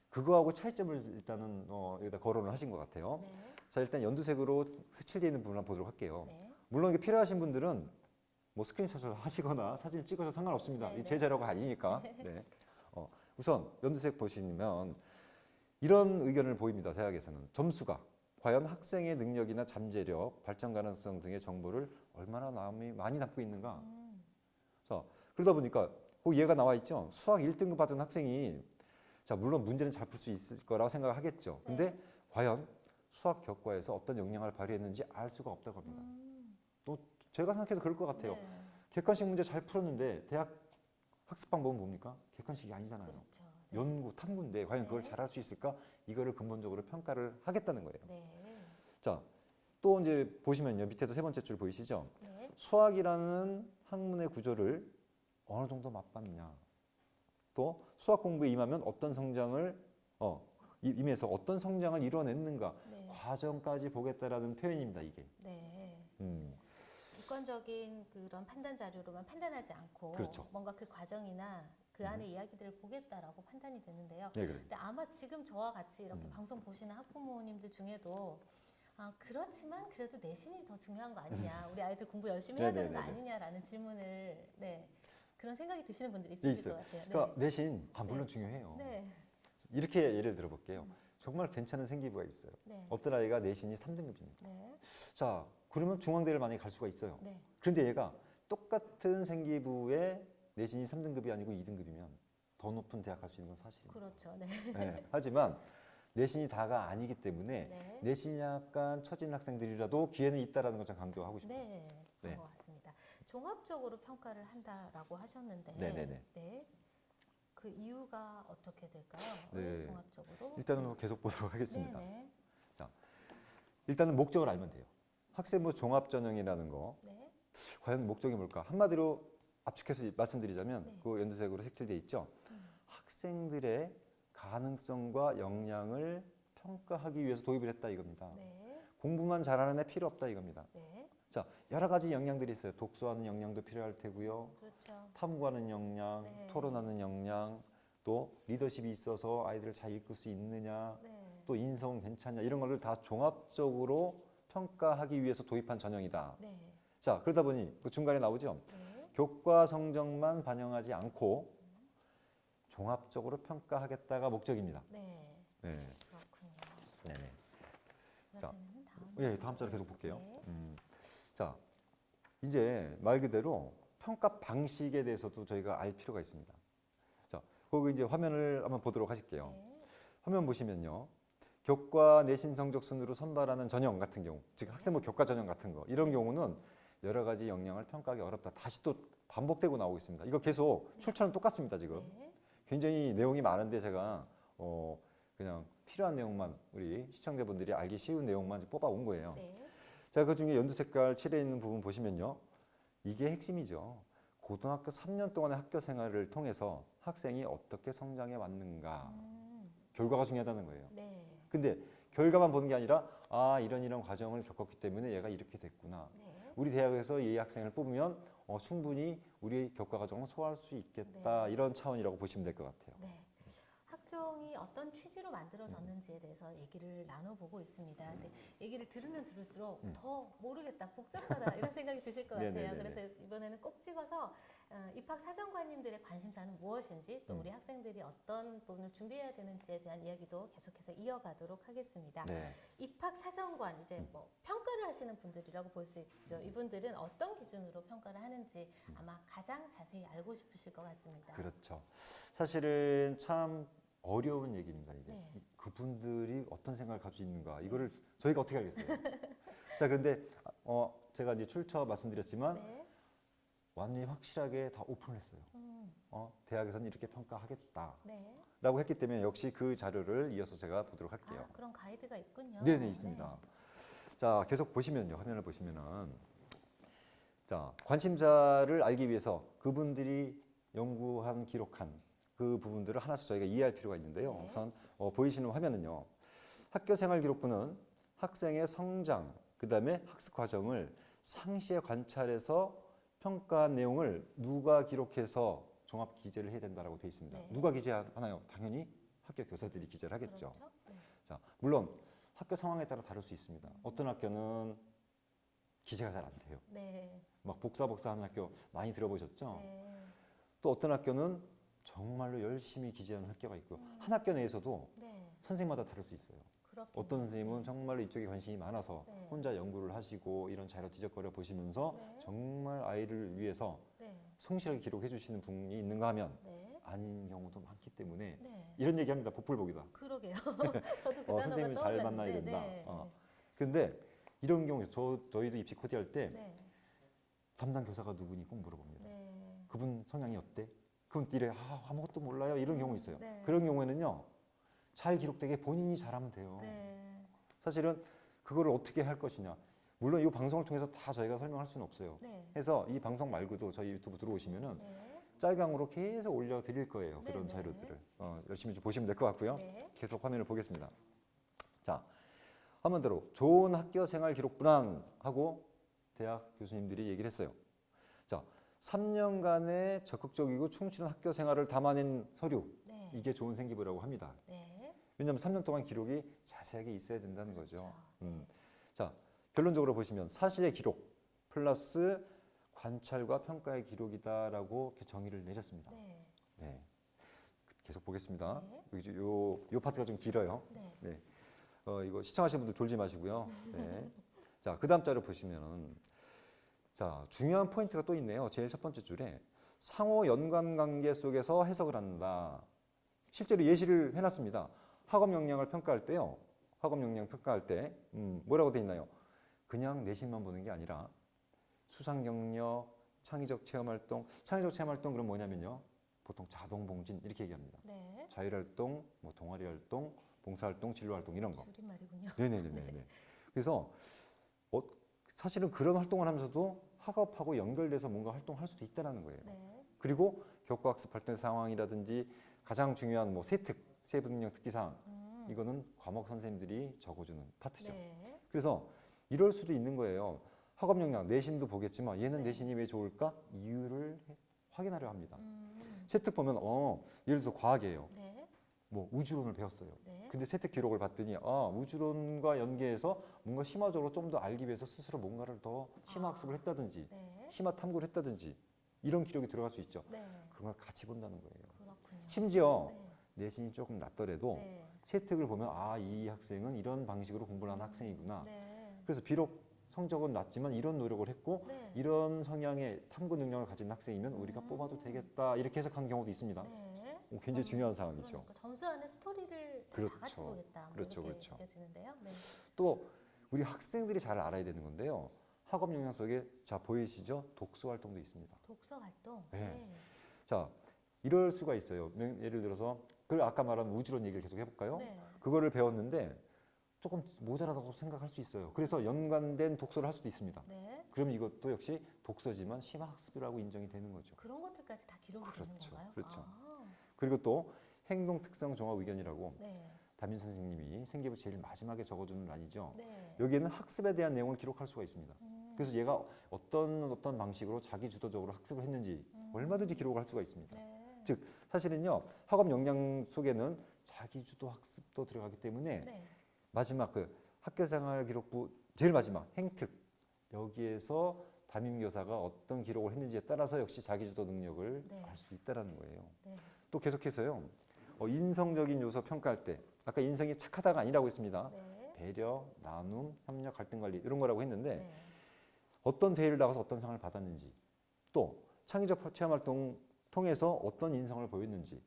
그거하고 차이점을 일단은 여기다 거론을 하신 것 같아요. 네. 자, 일단 연두색으로 색칠되어 있는 부분을 한번 보도록 할게요. 네. 물론 이게 필요하신 분들은 뭐 스크린샷을 하시거나 사진을 찍어서 상관없습니다. 네, 이게 네. 제 자료가 아니니까. 네. 우선 연두색 보시면 이런 의견을 보입니다. 대학에서는 점수가 과연 학생의 능력이나 잠재력, 발전 가능성 등의 정보를 얼마나 많이 담고 있는가. 자, 그러다 보니까 그 얘가 나와 있죠. 수학 1등급 받은 학생이 자, 물론 문제는 잘 풀 수 있을 거라고 생각을 하겠죠. 근데 네. 과연 수학 교과에서 어떤 역량을 발휘했는지 알 수가 없다고 합니다. 제가 생각해도 그럴 것 같아요. 네. 객관식 문제 잘 풀었는데 대학 학습 방법은 뭡니까? 객관식이 아니잖아요. 그렇죠. 네. 연구, 탐구인데 과연 그걸 네. 잘할 수 있을까? 이거를 근본적으로 평가를 하겠다는 거예요. 네. 자, 또 이제 보시면요. 밑에서 세 번째 줄 보이시죠? 네. 수학이라는 학문의 구조를 어느 정도 맛봤느냐. 또 수학 공부에 임하면 어떤 성장을 임해서 어떤 성장을 이뤄냈는가. 네. 과정까지 보겠다라는 표현입니다. 이게. 네. 객관적인 그런 판단 자료로만 판단하지 않고 그렇죠. 뭔가 그 과정이나 그 안에 이야기들을 보겠다라고 판단이 되는데요. 네, 그래. 근데 아마 지금 저와 같이 이렇게 방송 보시는 학부모님들 중에도 그렇지만 그래도 내신이 더 중요한 거 아니냐, 우리 아이들 공부 열심히 해야 되는 거 네네네네. 아니냐라는 질문을 그런 생각이 드시는 분들이 있으실 있어요. 것 같아요. 그러니까 내신 물론 네. 중요해요. 네. 이렇게 예를 들어볼게요. 정말 괜찮은 생기부가 있어요. 네. 어떤 아이가 내신이 3등급입니다. 네. 자, 그러면 중앙대를 만약에 갈 수가 있어요. 네. 그런데 얘가 똑같은 생기부에 내신이 3등급이 아니고 2등급이면 더 높은 대학 갈 수 있는 건 사실입니다. 그렇죠. 네. 네, 하지만 내신이 다가 아니기 때문에 네. 내신이 약간 처진 학생들이라도 기회는 있다라는 걸 좀 강조하고 싶어요. 네. 그런 네. 것 같습니다. 종합적으로 평가를 한다라고 하셨는데 네네네. 네. 그 이유가 어떻게 될까요? 네. 종합적으로. 일단은 계속 보도록 하겠습니다. 네. 일단은 목적을 알면 돼요. 학생부 종합전형이라는 거 네. 과연 목적이 뭘까? 한마디로 압축해서 말씀드리자면 네. 그 연두색으로 색칠돼 있죠. 학생들의 가능성과 역량을 평가하기 위해서 도입을 했다 이겁니다. 네. 공부만 잘하는 애 필요 없다 이겁니다. 네. 자, 여러 가지 역량들이 있어요. 독서하는 역량도 필요할 테고요. 그렇죠. 탐구하는 역량, 네. 토론하는 역량, 또 리더십이 있어서 아이들을 잘 이끌 수 있느냐, 네. 또 인성은 괜찮냐 이런 거를 다 종합적으로 평가하기 위해서 도입한 전형이다. 네. 자, 그러다 보니 그 중간에 나오죠. 네. 교과 성적만 반영하지 않고 종합적으로 평가하겠다가 목적입니다. 네. 네. 그렇군요. 네네. 자, 그러면 다음. 예, 다음 자료 계속 볼게요. 네. 자, 이제 말 그대로 평가 방식에 대해서도 저희가 알 필요가 있습니다. 자, 거기 이제 화면을 한번 보도록 하실게요. 네. 화면 보시면요. 교과 내신 성적 순으로 선발하는 전형 같은 경우, 즉 학생부 교과 전형 같은 거 이런 경우는 여러 가지 역량을 평가하기 어렵다. 다시 또 반복되고 나오고 있습니다. 이거 계속 출처는 똑같습니다. 지금 네. 굉장히 내용이 많은데 제가 그냥 필요한 내용만 우리 시청자분들이 알기 쉬운 내용만 뽑아 온 거예요. 네. 자, 그 중에 연두 색깔 칠해 있는 부분 보시면요. 이게 핵심이죠. 고등학교 3년 동안의 학교 생활을 통해서 학생이 어떻게 성장해 왔는가. 결과가 중요하다는 거예요. 네. 근데 결과만 보는 게 아니라 아 이런 과정을 겪었기 때문에 얘가 이렇게 됐구나. 네. 우리 대학에서 이 학생을 뽑으면 충분히 우리의 교과 과정을 소화할 수 있겠다. 네. 이런 차원이라고 보시면 될 것 같아요. 네. 학종이 어떤 취지로 만들어졌는지에 대해서 얘기를 나눠보고 있습니다. 근데 얘기를 들으면 들을수록 더 모르겠다, 복잡하다 이런 생각이 드실 것 같아요. 네네네네. 그래서 이번에는 꼭 찍어서 입학 사정관님들의 관심사는 무엇인지 또 우리 학생들이 어떤 부분을 준비해야 되는지에 대한 이야기도 계속해서 이어가도록 하겠습니다. 네. 입학 사정관 이제 뭐 평가를 하시는 분들이라고 볼 수 있죠. 이분들은 어떤 기준으로 평가를 하는지 아마 가장 자세히 알고 싶으실 것 같습니다. 그렇죠. 사실은 참 어려운 얘기입니다. 이게 네. 그분들이 어떤 생각을 가지고 있는가 이거를 저희가 어떻게 알겠어요? 자, 그런데 제가 이제 출처 말씀드렸지만 네. 완전히 확실하게 다 오픈했어요. 대학에서는 이렇게 평가하겠다라고 네. 했기 때문에 역시 그 자료를 이어서 제가 보도록 할게요. 아, 그런 가이드가 있군요. 네네, 있습니다. 자, 계속 보시면요. 화면을 보시면은 자, 관심사를 알기 위해서 그분들이 연구한 기록한 그 부분들을 하나씩 저희가 이해할 필요가 있는데요. 네. 우선 보이시는 화면은요. 학교생활기록부는 학생의 성장, 그 다음에 학습 과정을 상시에 관찰해서 평가한 내용을 누가 기록해서 종합 기재를 해야 된다고 되어 있습니다. 네. 누가 기재하나요? 당연히 학교 교사들이 기재를 하겠죠. 그렇죠? 네. 자, 물론 학교 상황에 따라 다를 수 있습니다. 어떤 학교는 기재가 잘 안 돼요. 네. 막 복사하는 학교 많이 들어보셨죠? 네. 또 어떤 학교는 정말로 열심히 기재하는 학교가 있고 한 학교 내에서도 네. 선생님마다 다를 수 있어요. 그렇군요. 어떤 선생님은 정말로 이쪽에 관심이 많아서 네. 혼자 연구를 하시고 이런 자료 뒤적거려 보시면서 네. 정말 아이를 위해서 네. 성실하게 성실하게 기록해 주시는 분이 있는가 하면 네. 아닌 경우도 많기 때문에 네. 이런 얘기합니다. 복불복이다. 그러게요. 저도 그 단어가 선생님이 잘 만나야 떠올랐는데, 된다. 네. 근데 이런 경우 저희도 입시 코디할 때 네. 담당 교사가 누구니 꼭 물어봅니다. 네. 그분 성향이 어때? 그분 이래 아무것도 몰라요 이런 경우 있어요. 네. 그런 경우에는요 잘 기록되게 본인이 잘하면 돼요. 네. 사실은 그거를 어떻게 할 것이냐. 물론 이 방송을 통해서 다 저희가 설명할 수는 없어요. 네. 해서 이 방송 말고도 저희 유튜브 들어오시면은 네. 짤강으로 계속 올려드릴 거예요. 네, 그런 네. 자료들을 열심히 좀 보시면 될 것 같고요. 네. 계속 화면을 보겠습니다. 자, 한번대로 좋은 학교 생활 기록부란 하고 대학 교수님들이 얘기를 했어요. 자, 3년간의 적극적이고 충실한 학교 생활을 담아낸 서류, 네. 이게 좋은 생기부라고 합니다. 네. 왜냐하면 3년 동안 기록이 자세하게 있어야 된다는 거죠. 그렇죠. 자, 결론적으로 보시면 사실의 기록 플러스 관찰과 평가의 기록이다라고 이렇게 정의를 내렸습니다. 네. 네. 계속 보겠습니다. 네. 요 파트가 좀 길어요. 네. 네. 이거 시청하시는 분들 졸지 마시고요. 네. 자, 그 다음 자료 보시면은 자, 중요한 포인트가 또 있네요. 제일 첫 번째 줄에 상호 연관 관계 속에서 해석을 한다. 실제로 예시를 해놨습니다. 학업 역량을 평가할 때요. 학업 역량 평가할 때 뭐라고 돼 있나요? 그냥 내신만 보는 게 아니라 수상 경력, 창의적 체험 활동. 창의적 체험 활동 그럼 뭐냐면요. 보통 자동 봉진 이렇게 얘기합니다. 네. 자율 활동, 뭐 동아리 활동, 봉사 활동, 진로 활동 이런 거. 줄임말이군요. 네네네네. 그래서 사실은 그런 활동을 하면서도 학업하고 연결돼서 뭔가 활동할 수도 있다는 거예요. 네. 그리고 교과학습 발전 상황이라든지 가장 중요한 뭐 세특, 세부 능력 특기 사항 이거는 과목 선생님들이 적어주는 파트죠. 네. 그래서 이럴 수도 있는 거예요. 학업 역량 내신도 보겠지만 얘는 네. 내신이 왜 좋을까? 이유를 확인하려 합니다. 세특 보면 예를 들어서 과학이에요. 네. 뭐 우주론을 배웠어요. 네. 근데 세특 기록을 봤더니 우주론과 연계해서 뭔가 심화적으로 좀 더 알기 위해서 스스로 뭔가를 더 심화 학습을 했다든지 네. 심화 탐구를 했다든지 이런 기록이 들어갈 수 있죠. 네. 그런 걸 같이 본다는 거예요. 그렇군요. 심지어 네. 내신이 조금 낮더라도 네. 세특을 보면 이 학생은 이런 방식으로 공부를 하는 학생이구나. 네. 그래서 비록 성적은 낮지만 이런 노력을 했고 네. 이런 성향의 탐구 능력을 가진 학생이면 우리가 뽑아도 되겠다 이렇게 해석한 경우도 있습니다. 네. 굉장히 중요한 사항이죠. 그러니까 점수 안에 스토리를 그렇죠. 다 같이 보겠다. 뭐 그렇죠, 이렇게 그렇죠. 느껴지는데요. 네. 또 우리 학생들이 잘 알아야 되는 건데요. 학업 역량 속에 자 보이시죠? 독서 활동도 있습니다. 독서 활동. 네. 자 이럴 수가 있어요. 예를 들어서 그 아까 말한 우주론 얘기를 계속 해볼까요? 네. 그거를 배웠는데 조금 모자라다고 생각할 수 있어요. 그래서 연관된 독서를 할 수도 있습니다. 네. 그럼 이것도 역시 독서지만 심화학습이라고 인정이 되는 거죠. 그런 것들까지 다 기록이 되는 그렇죠. 건가요? 그렇죠. 아, 그리고 또 행동 특성 종합 의견이라고 네. 담임 선생님이 생기부 제일 마지막에 적어주는 란이죠. 네. 여기에는 학습에 대한 내용을 기록할 수가 있습니다. 음, 그래서 얘가 어떤 방식으로 자기 주도적으로 학습을 했는지 얼마든지 기록을 할 수가 있습니다. 네. 즉 사실은요 학업 역량 속에는 자기 주도 학습도 들어가기 때문에 네. 마지막 그 학교생활 기록부 제일 마지막 행특 여기에서 담임 교사가 어떤 기록을 했는지에 따라서 역시 자기 주도 능력을 네. 알 수 있다라는 거예요. 네. 또 계속해서요 인성적인 요소 평가할 때 아까 인성이 착하다가 아니라고 했습니다. 네. 배려, 나눔, 협력, 갈등 관리 이런 거라고 했는데 네. 어떤 대회를 나가서 어떤 상을 받았는지 또 창의적 체험 활동 통해서 어떤 인성을 보였는지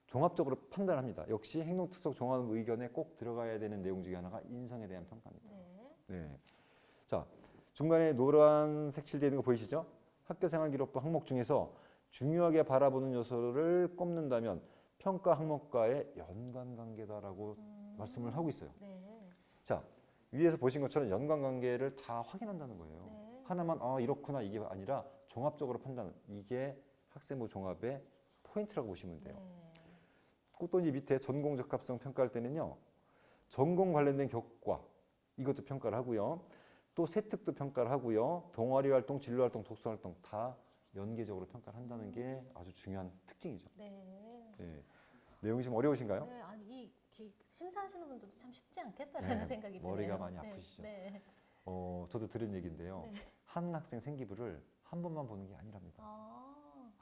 종합적으로 판단합니다. 역시 행동 특성 종합 의견에 꼭 들어가야 되는 내용 중에 하나가 인성에 대한 평가입니다. 네. 네. 자, 중간에 노란색 칠되어 있는 거 보이시죠? 학교생활 기록부 항목 중에서 중요하게 바라보는 요소를 꼽는다면 평가 항목과의 연관관계다라고 말씀을 하고 있어요. 네. 자, 위에서 보신 것처럼 연관관계를 다 확인한다는 거예요. 네. 하나만 이렇구나 이게 아니라 종합적으로 판단. 이게 학생부 종합의 포인트라고 보시면 돼요. 네. 또 이 밑에 전공 적합성 평가할 때는요. 전공 관련된 교과 이것도 평가를 하고요. 또 세특도 평가를 하고요. 동아리 활동, 진로 활동, 독서 활동 다 연계적으로 평가를 한다는 게 아주 중요한 특징이죠. 네. 네. 내용이 좀 어려우신가요? 네. 아니 심사하시는 분들도 참 쉽지 않겠다라는 네, 생각이 드네요. 머리가 많이 네. 아프시죠? 네. 저도 들은 얘기인데요. 네. 한 학생 생기부를 한 번만 보는 게 아니랍니다. 아.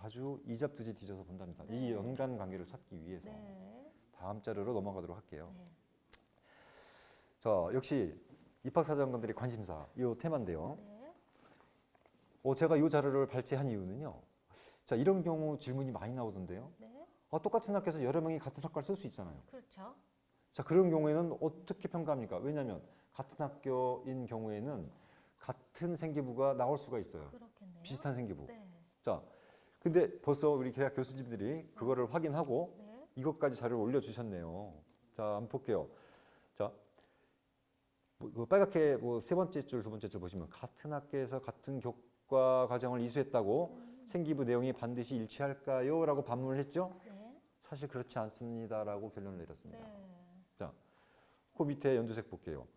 아주 이잡듯이 뒤져서 본답니다. 네. 이 연관 관계를 찾기 위해서. 네. 다음 자료로 넘어가도록 할게요. 네. 자, 역시 입학사정관들의 관심사 이 테마인데요. 네. 제가 이 자료를 발췌한 이유는요. 자, 이런 경우 질문이 많이 나오던데요. 네. 똑같은 학교에서 여러 명이 같은 학과를 쓸 수 있잖아요. 그렇죠. 자, 그런 경우에는 어떻게 평가합니까? 왜냐하면 같은 학교인 경우에는 같은 생기부가 나올 수가 있어요. 그렇겠네요. 비슷한 생기부. 네. 자, 근데 벌써 우리 대학 교수님들이 그거를 확인하고 네. 이것까지 자료를 올려주셨네요. 자, 한번 볼게요. 자, 그 빨갛게 세 번째 줄, 두 번째 줄 보시면 같은 학교에서 같은 교과 과정을 이수했다고 생기부 내용이 반드시 일치할까요? 라고 반문을 했죠. 네. 사실 그렇지 않습니다라고 결론을 내렸습니다. 네. 그 밑에 연두색 볼게요.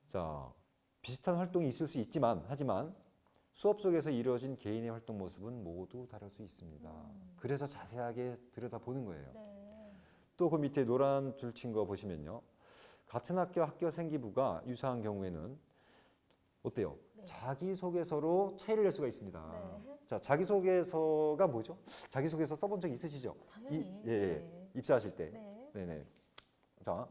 자, 비슷한 활동이 있을 수 있지만 하지만 수업 속에서 이루어진 개인의 활동 모습은 모두 다를 수 있습니다. 그래서 자세하게 들여다보는 거예요. 네. 또 그 밑에 노란 줄 친 거 보시면요. 같은 학교 생기부가 유사한 경우에는 어때요? 네. 자기소개서로 차이를 낼 수가 있습니다. 네. 자, 자기소개서가 뭐죠? 자기소개서 써본 적 있으시죠? 당연히. 예, 네. 입사하실 때. 네. 네네. 자,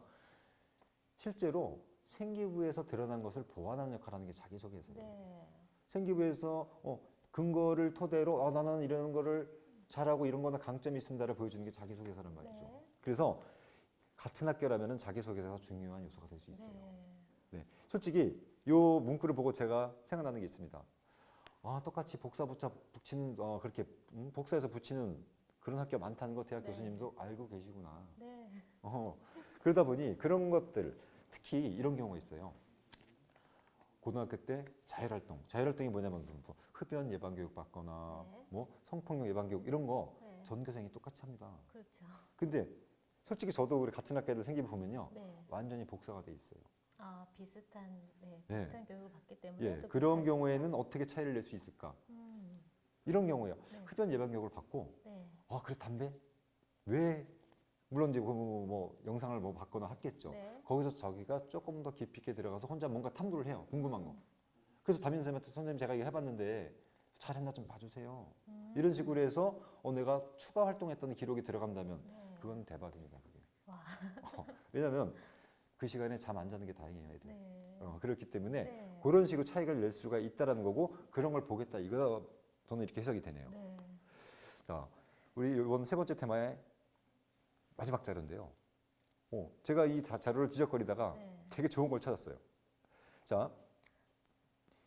실제로 생기부에서 드러난 것을 보완하는 역할을 하는 게 자기소개서예요. 네. 생기부에서 근거를 토대로 나는 이런 거를 잘하고 이런 거는 강점이 있습니다를 보여주는 게 자기소개서란 말이죠. 네. 그래서 같은 학교라면 자기소개서가 중요한 요소가 될 수 있어요. 네. 네. 솔직히 요 문구를 보고 제가 생각나는 게 있습니다. 똑같이 복사 붙이는 그렇게 복사해서 붙이는 그런 학교 많다는 거 대학 네. 교수님도 알고 계시구나. 네. 그러다 보니 그런 것들 특히 이런 경우가 있어요. 고등학교 때 자율활동이 뭐냐면 뭐 흡연 예방 교육 받거나 네. 뭐 성폭력 예방 교육 이런 거 네. 전교생이 똑같이 합니다. 그렇죠. 근데 솔직히 저도 우리 같은 학교 애들 생기부 보면요. 네. 완전히 복사가 돼 있어요. 비슷한 네. 비슷한 교육을 받기 때문에 예, 또 그런 비슷할 경우에는 어떻게 차이를 낼 수 있을까? 이런 경우에요. 네. 흡연 예방 교육을 받고 네. 그래 담배? 왜? 물론 이제 뭐 영상을 뭐 봤거나 했겠죠. 네. 거기서 자기가 조금 더 깊이 있게 들어가서 혼자 뭔가 탐구를 해요. 궁금한 거. 그래서 담임 선생님한테 선생님 제가 이거 해봤는데 잘했나 좀 봐주세요. 이런 식으로 해서 내가 추가 활동했던 기록이 들어간다면 네. 그건 대박입니다. 그게. 와. 왜냐하면 그 시간에 잠 안 자는 게 다행이에요. 애들. 네. 그렇기 때문에 네. 그런 식으로 차이를 낼 수가 있다라는 거고 그런 걸 보겠다. 이거 저는 이렇게 해석이 되네요. 네. 자, 우리 이번 세 번째 테마의 마지막 자료인데요. 제가 이 자료를 뒤적거리다가 네. 되게 좋은 걸 찾았어요. 자,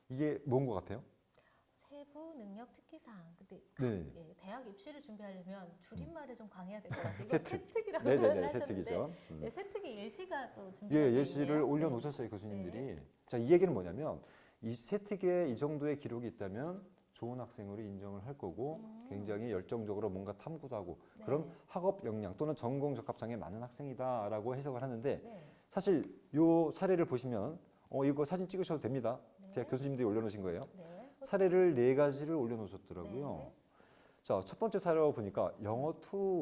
이게 뭔 것 같아요? 세부 능력 특기사항. 근데 네. 예, 대학 입시를 준비하려면 줄임말을 좀 강해야 될 것 같아요. 이거 세특. 세특이라고 네네네, 표현하셨는데 세특이죠. 네, 세특이 예시가 또 준비가 예, 되어 예시를 있네요. 올려놓으셨어요, 교수님들이. 자, 이 얘기는 뭐냐면 이 세특에 이 정도의 기록이 있다면 좋은 학생으로 인정을 할 거고 굉장히 열정적으로 뭔가 탐구도 하고 네. 그럼 학업 역량 또는 전공 적합성에 맞는 학생이다라고 해석을 하는데 네. 사실 요 사례를 보시면 이거 사진 찍으셔도 됩니다. 네. 제가 교수님들이 올려놓으신 거예요. 네. 사례를 4가지를 올려놓으셨더라고요. 네. 자, 첫 번째 사례로 보니까 영어 2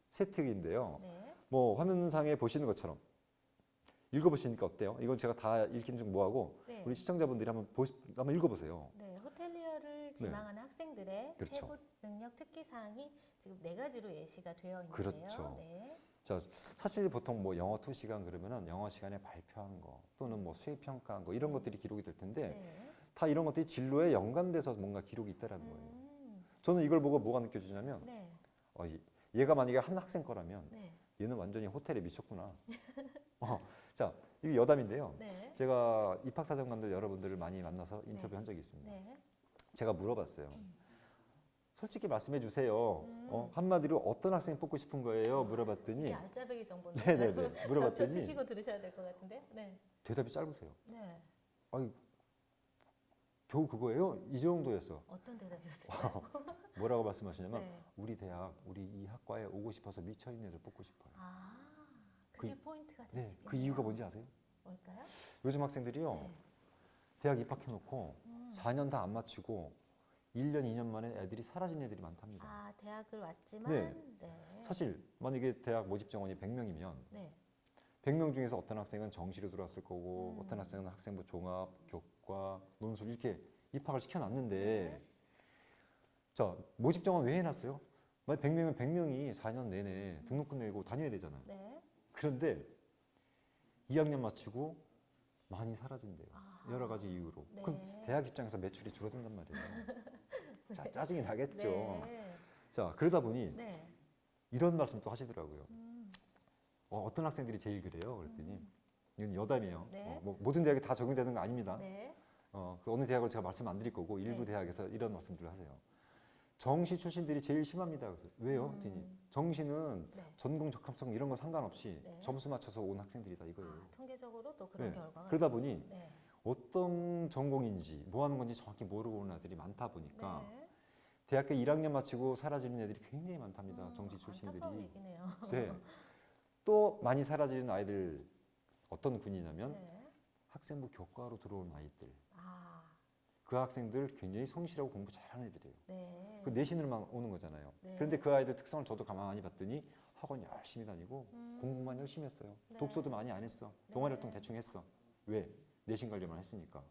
세특인데요. 네. 뭐 화면상에 보시는 것처럼 읽어보시니까 어때요? 이건 제가 다 읽긴 좀 뭐하고 네. 우리 시청자분들이 한번 읽어보세요. 네, 호텔리어를 지망하는 학생들의 그렇죠. 세부 능력 특기 사항이 지금 4가지로 예시가 되어 있는데요. 그렇죠. 네. 자, 사실 보통 뭐 영어 2 시간 그러면은 영어 시간에 발표한 거 또는 뭐 수행 평가한 거 이런 것들이 기록이 될 텐데 네. 다 이런 것들이 진로에 연관돼서 뭔가 기록이 있다라는 거예요. 음, 저는 이걸 보고 뭐가 느껴지냐면 네. 얘가 만약에 한 학생 거라면 네. 얘는 완전히 호텔에 미쳤구나. 자, 이게 여담인데요. 네. 제가 입학사정관들 여러분들을 많이 만나서 인터뷰한 적이 있습니다. 네. 제가 물어봤어요. 솔직히 말씀해 주세요. 한마디로 어떤 학생 뽑고 싶은 거예요? 물어봤더니 이게 알짜배기 정보인데. 네네네. 물어봤더니 주시고 들으셔야 될 것 같은데. 네. 대답이 짧으세요. 네. 아니, 겨우 그거예요? 이 정도였어. 어떤 대답이었을까요? 뭐라고 말씀하시냐면 네. 우리 대학, 우리 이 학과에 오고 싶어서 미쳐있는 애들 뽑고 싶어요. 아, 그게 그- 포인트가 네, 됐을까요? 그 이유가 뭔지 아세요? 뭘까요? 요즘 학생들이요. 네. 대학 입학해놓고 4년 다 안 마치고 1년, 2년 만에 애들이 사라진 애들이 많답니다. 아, 대학을 왔지만 네. 네. 사실 만약에 대학 모집 정원이 100명이면 네. 100명 중에서 어떤 학생은 정시로 들어왔을 거고 어떤 학생은 학생부 종합, 교과, 논술 이렇게 입학을 시켜놨는데 네. 자 모집 정원 왜 해놨어요? 만약 100명이면 100명이 4년 내내 등록금 내고 다녀야 되잖아요. 네. 그런데 2학년 마치고 많이 사라진대요. 아하. 여러 가지 이유로. 네. 그럼 대학 입장에서 매출이 줄어든단 말이에요. 짜증이 나겠죠. 네. 자 그러다 보니 네. 이런 말씀도 하시더라고요. 음, 어떤 학생들이 제일 그래요? 그랬더니 이건 여담이에요. 네. 뭐 모든 대학에 다 적용되는 거 아닙니다. 네. 그 어느 대학을 제가 말씀 안 드릴 거고 일부 네. 대학에서 이런 말씀들을 하세요. 정시 출신들이 제일 심합니다. 그래서 왜요? 그랬더니 정시는 네. 전공 적합성 이런 거 상관없이 네. 점수 맞춰서 온 학생들이다 이거예요. 아, 통계적으로 또 그런 네. 결과가 그러다 보니 네. 어떤 전공인지 뭐 하는 건지 정확히 모르고 오는 애들이 많다 보니까 네. 대학교 1학년 마치고 사라지는 애들이 굉장히 많답니다. 정시 출신들이. 안타까운 얘기네요. 네. 또 많이 사라지는 아이들 어떤 군이냐면 네. 학생부 교과로 들어온 아이들. 아, 그 학생들 굉장히 성실하고 공부 잘하는 애들이에요. 네. 그 내신으로만 오는 거잖아요. 네. 그런데 그 아이들 특성을 저도 가만히 봤더니 학원 열심히 다니고 공부만 열심히 했어요. 네. 독서도 많이 안 했어. 네. 동아리 활동 대충 했어. 왜? 내신 관리만 했으니까.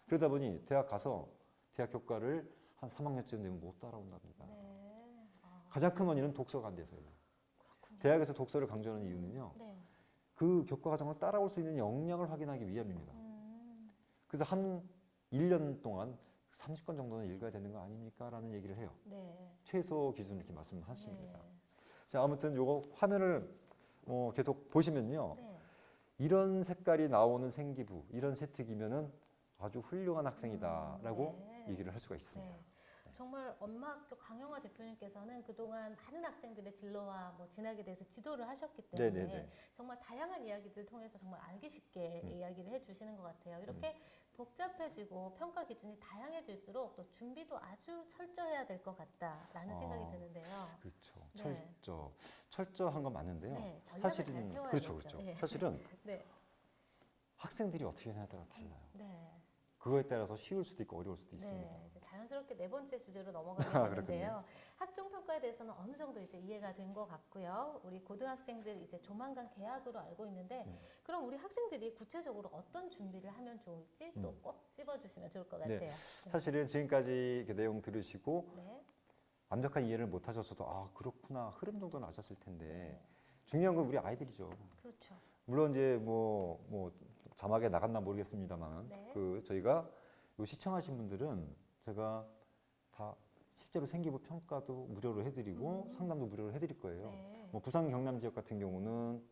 그러다 보니 대학 가서 대학 교과를 한 3학년쯤 되면 못 따라온답니다. 네. 아, 가장 큰 원인은 독서가 안 돼서요. 그렇군요. 대학에서 독서를 강조하는 이유는요. 네. 그 교과 과정을 따라올 수 있는 역량을 확인하기 위함입니다. 음, 그래서 한 1년 동안 30권 정도는 읽어야 되는 거 아닙니까? 라는 얘기를 해요. 네. 최소 기준을 이렇게 말씀하십니다. 네. 자, 아무튼 요거 화면을 계속 보시면요. 네. 이런 색깔이 나오는 생기부, 이런 세특이면은 아주 훌륭한 학생이다라고 네. 얘기를 할 수가 있습니다. 네. 정말 엄마학교 강영화 대표님께서는 그동안 많은 학생들의 진로와 뭐 진학에 대해서 지도를 하셨기 때문에 네네네. 정말 다양한 이야기들 통해서 정말 알기 쉽게 이야기를 해주시는 것 같아요. 이렇게 복잡해지고 평가 기준이 다양해질수록 또 준비도 아주 철저해야 될 것 같다라는 생각이 드는데요. 그렇죠. 네. 철저한 건 맞는데요. 네, 전략을 잘 사실은 세워야 그렇죠, 되죠. 그렇죠. 네. 사실은 네, 학생들이 어떻게 하냐에 따라 달라요. 네. 그거에 따라서 쉬울 수도 있고 어려울 수도 있습니다. 네, 이제 자연스럽게 4번째 주제로 넘어가게 아, 되는데요. 학종 평가에 대해서는 어느 정도 이제 이해가 된 것 같고요. 우리 고등학생들 이제 조만간 개학으로 알고 있는데, 그럼 우리 학생들이 구체적으로 어떤 준비를 하면 좋을지 또 꼭 찝어주시면 좋을 것 네. 같아요. 사실은 지금까지 그 내용 들으시고 네, 완벽한 이해를 못 하셨어도 아 그렇구나 흐름 정도는 아셨을 텐데 네. 중요한 건 우리 아이들이죠. 그렇죠. 물론 이제 뭐 자막에 나갔나 모르겠습니다만 네. 그 저희가 요 시청하신 분들은 제가 다 실제로 생기부 평가도 무료로 해드리고 상담도 무료로 해드릴 거예요. 네. 뭐 부산 경남 지역 같은 경우는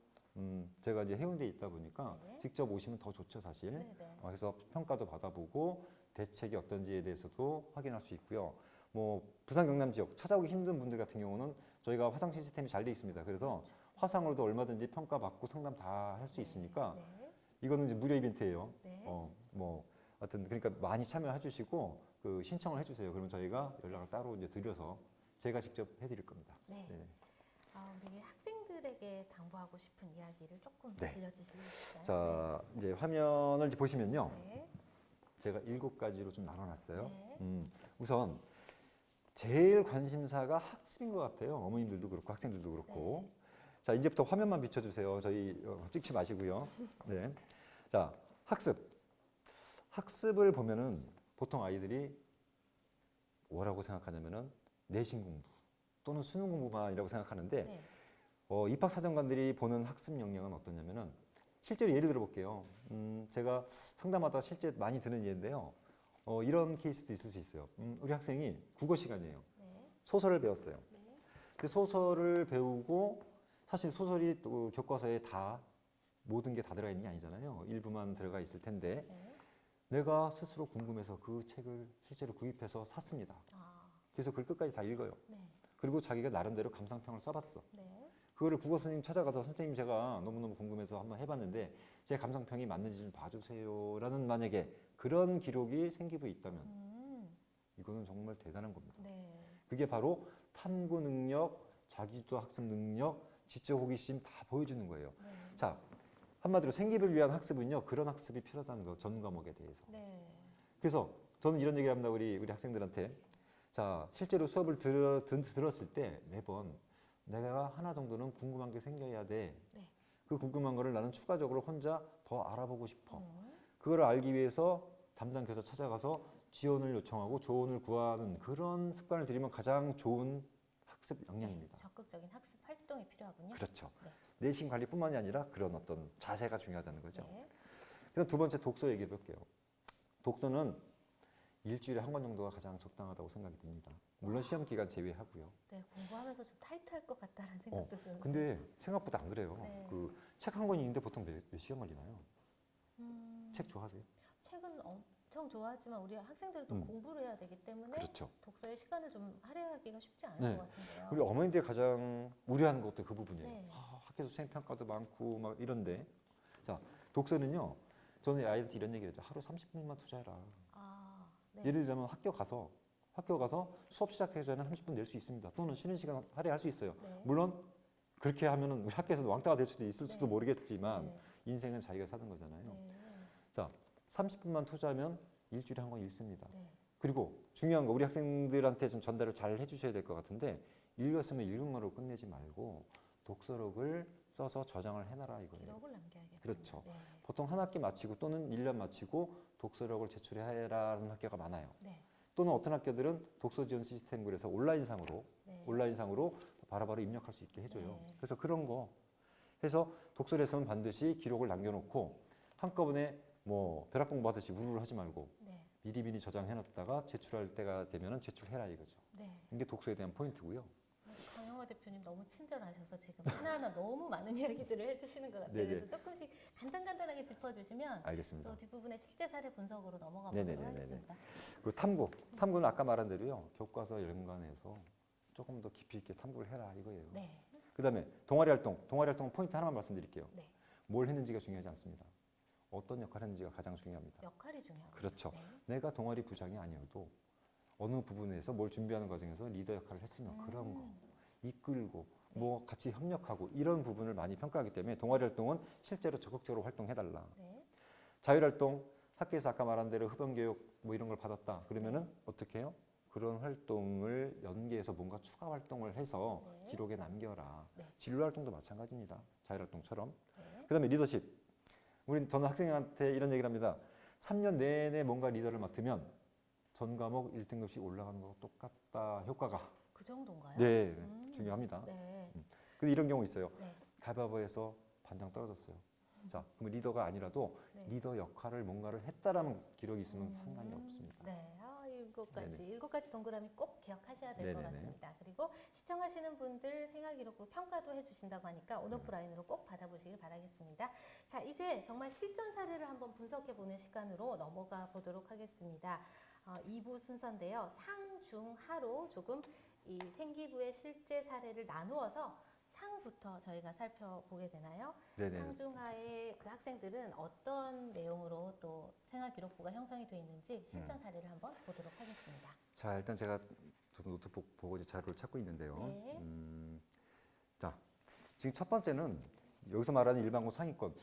제가 이제 해운대에 있다 보니까 네. 직접 오시면 더 좋죠 사실. 네, 네. 그래서 평가도 받아보고 대책이 어떤지에 대해서도 확인할 수 있고요. 뭐 부산 경남 지역 찾아오기 힘든 분들 같은 경우는 저희가 화상 시스템이 잘 돼 있습니다. 그래서 화상으로도 얼마든지 평가받고 상담 다 할 수 있으니까 네. 이거는 이제 무료 이벤트예요. 네. 뭐 하여튼 그러니까 많이 참여해 주시고 그 신청을 해주세요. 그러면 저희가 연락을 따로 이제 드려서 제가 직접 해드릴 겁니다. 네. 네. 우리 학생들에게 당부하고 싶은 이야기를 조금 네. 들려주실까요? 자, 이제 화면을 이제 보시면요. 네. 제가 7가지로 좀 나눠놨어요. 네. 우선 제일 관심사가 학습인 것 같아요. 어머님들도 그렇고 학생들도 그렇고. 네. 자, 이제부터 화면만 비춰주세요. 저희 찍지 마시고요. 네. 자, 학습. 학습을 보면은 보통 아이들이 뭐라고 생각하냐면은 내신 공부 또는 수능 공부만이라고 생각하는데 네. 입학사정관들이 보는 학습 역량은 어떠냐면은 실제로 예를 들어 볼게요. 제가 상담하다가 실제 많이 드는 예인데요. 이런 케이스도 있을 수 있어요. 우리 학생이 국어 시간이에요. 네. 소설을 배웠어요. 네. 그 소설을 배우고 사실 소설이 또 교과서에 다 모든 게 다 들어가 있는 게 아니잖아요. 일부만 들어가 있을 텐데 네. 내가 스스로 궁금해서 그 책을 실제로 구입해서 샀습니다. 그래서 그걸 끝까지 다 읽어요. 네. 그리고 자기가 나름대로 감상평을 써봤어. 네. 그거를 국어 선생님 찾아가서 선생님 제가 너무너무 궁금해서 한번 해봤는데 제 감상평이 맞는지 좀 봐주세요 라는 만약에 그런 기록이 생기부에 있다면 이거는 정말 대단한 겁니다. 네. 그게 바로 탐구 능력, 자기주도 학습 능력, 지적 호기심 다 보여주는 거예요. 네. 자, 한마디로 생기부를 위한 학습은요 그런 학습이 필요하다는 거, 전 과목에 대해서. 네. 그래서 저는 이런 얘기를 합니다. 우리 학생들한테. 자, 실제로 수업을 들었을 때 매번 내가 하나 정도는 궁금한 게 생겨야 돼. 네. 그 궁금한 거를 나는 추가적으로 혼자 더 알아보고 싶어. 음. 그걸 알기 위해서 담당 교사 찾아가서 지원을 요청하고 조언을 구하는 그런 습관을 들이면 가장 좋은 학습 역량입니다. 적극적인 학습 활동이 필요하군요. 그렇죠. 네. 내신 관리뿐만이 아니라 그런 어떤 자세가 중요하다는 거죠. 네. 그다음 두 번째 독서 얘기해 볼게요. 독서는 일주일에 한 권 정도가 가장 적당하다고 생각이 듭니다. 물론 시험 기간 제외하고요. 네, 공부하면서 좀 타이트할 것 같다는 생각도 드는데. 근데 생각보다 안 그래요. 네. 그 책 한 권이 있는데 보통 몇 시간 걸리나요? 음, 책 좋아하세요? 책은 엄청 좋아하지만 우리 학생들도 음. 공부를 해야 되기 때문에 그렇죠. 독서의 시간을 좀 할애하기가 쉽지 않을 네. 것 같은데요. 우리 어머님들이 가장 우려하는 것도 그 부분이에요. 네. 학교에서 수행평가도 많고 막 이런데. 자, 독서는요. 저는 아이한테 이런 얘기를 하죠. 하루 30분만 투자해라. 네. 예를 들자면 학교 가서 수업 시작하기 전에 30분 낼 수 있습니다. 또는 쉬는 시간 할애할 수 있어요. 네. 물론 그렇게 하면은 우리 학교에서도 왕따가 될 수도 있을 수도 네. 모르겠지만 네. 인생은 자기가 사는 거잖아요. 네. 자, 30분만 투자하면 일주일에 한 권 읽습니다. 네. 그리고 중요한 거 우리 학생들한테 좀 전달을 잘 해주셔야 될 것 같은데 읽었으면 읽은 거로 끝내지 말고 독서록을 써서 저장을 해놔라 이거예요. 기록을 남겨야겠군요. 그렇죠. 네. 보통 한 학기 마치고 또는 1년 마치고 독서록을 제출해라는 학교가 많아요. 네. 또는 어떤 학교들은 독서 지원 시스템 그래서 온라인상으로 네. 바로바로 입력할 수 있게 해줘요. 네. 그래서 그런 거 해서 독서 레슨은 반드시 기록을 남겨놓고 한꺼번에 뭐 벼락 공부하듯이 우르르 하지 말고 네. 미리미리 저장해놨다가 제출할 때가 되면은 제출해라 이거죠. 네. 이게 독서에 대한 포인트고요. 강영화 대표님 너무 친절하셔서 지금 하나하나 너무 많은 이야기들을 해주시는 것 같아요. 네네. 그래서 조금씩 간단간단하게 짚어주시면 알겠습니다. 또 뒷부분에 실제 사례 분석으로 넘어가 보도록 네네네네네. 하겠습니다. 그 탐구는 아까 말한 대로요. 교과서 연관해서 조금 더 깊이 있게 탐구를 해라 이거예요. 네. 그다음에 동아리 활동 포인트 하나만 말씀드릴게요. 네. 뭘 했는지가 중요하지 않습니다. 어떤 역할을 했는지가 가장 중요합니다. 역할이 중요하고. 그렇죠. 네. 내가 동아리 부장이 아니어도 어느 부분에서 뭘 준비하는 과정에서 리더 역할을 했으면 그런 거 이끌고 뭐 같이 협력하고 이런 부분을 많이 평가하기 때문에 동아리 활동은 실제로 적극적으로 활동해달라. 네. 자율활동 학교에서 아까 말한 대로 흡연교육 뭐 이런 걸 받았다 그러면은 어떻게 해요? 그런 활동을 연계해서 뭔가 추가 활동을 해서 네. 기록에 남겨라. 네. 진로 활동도 마찬가지입니다. 자율활동처럼. 네. 그다음에 리더십. 저는 학생한테 이런 얘기를 합니다. 3년 내내 뭔가 리더를 맡으면 전 과목 1등급씩 올라가는 거와 똑같다. 효과가. 그 정도인가요? 네, 중요합니다. 네. 근데 이런 경우 있어요. 네. 가위바위보에서 반장 떨어졌어요. 자, 그러면 리더가 아니라도 네. 리더 역할을 뭔가를 했다라는 기록이 있으면 상관이 없습니다. 네, 일곱 가지 동그라미 꼭 기억하셔야 될 것 네네네. 같습니다. 그리고 시청하시는 분들 생활기록부 평가도 해주신다고 하니까 온오프라인으로 꼭 받아보시길 바라겠습니다. 자, 이제 정말 실전 사례를 한번 분석해보는 시간으로 넘어가 보도록 하겠습니다. 2부 순서인데요. 상, 중, 하로 조금 이 생기부의 실제 사례를 나누어서 상부터 저희가 살펴보게 되나요? 네네. 상중하의 그 학생들은 어떤 내용으로 또 생활기록부가 형성이 되어 있는지 실전 사례를 한번 보도록 하겠습니다. 자, 일단 제가 저도 노트북 보고 이제 자료를 찾고 있는데요. 네. 자, 지금 첫 번째는 여기서 말하는 일반고 상위권,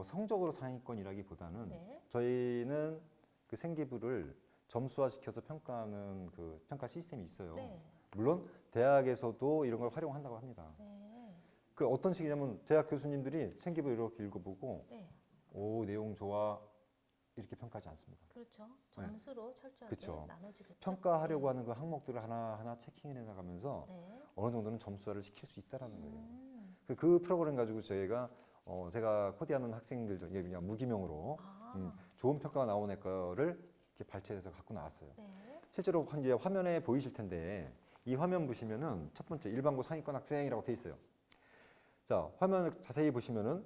성적으로 상위권이라기보다는 네. 저희는 그 생기부를 점수화시켜서 평가하는 그 평가 시스템이 있어요. 네. 물론 대학에서도 이런 걸 활용한다고 합니다. 네. 그 어떤 식이냐면 대학 교수님들이 생기부 이렇게 읽어보고 네. 오, 내용 좋아 이렇게 평가하지 않습니다. 그렇죠. 점수로 철저하게 그쵸. 나눠지겠죠. 평가하려고 하는 그 항목들을 하나하나 체킹해 나가면서 네. 어느 정도는 점수화를 시킬 수 있다라는 거예요. 음. 그 프로그램 가지고 저희가 제가 코디하는 학생들 중에 그냥 무기명으로 아. 좋은 평가가 나온 거를 이렇게 발췌해서 갖고 나왔어요. 네. 실제로 이제 화면에 보이실 텐데 이 화면 보시면은 첫 번째 일반고 상위권 학생이라고 돼 있어요. 자, 화면을 자세히 보시면은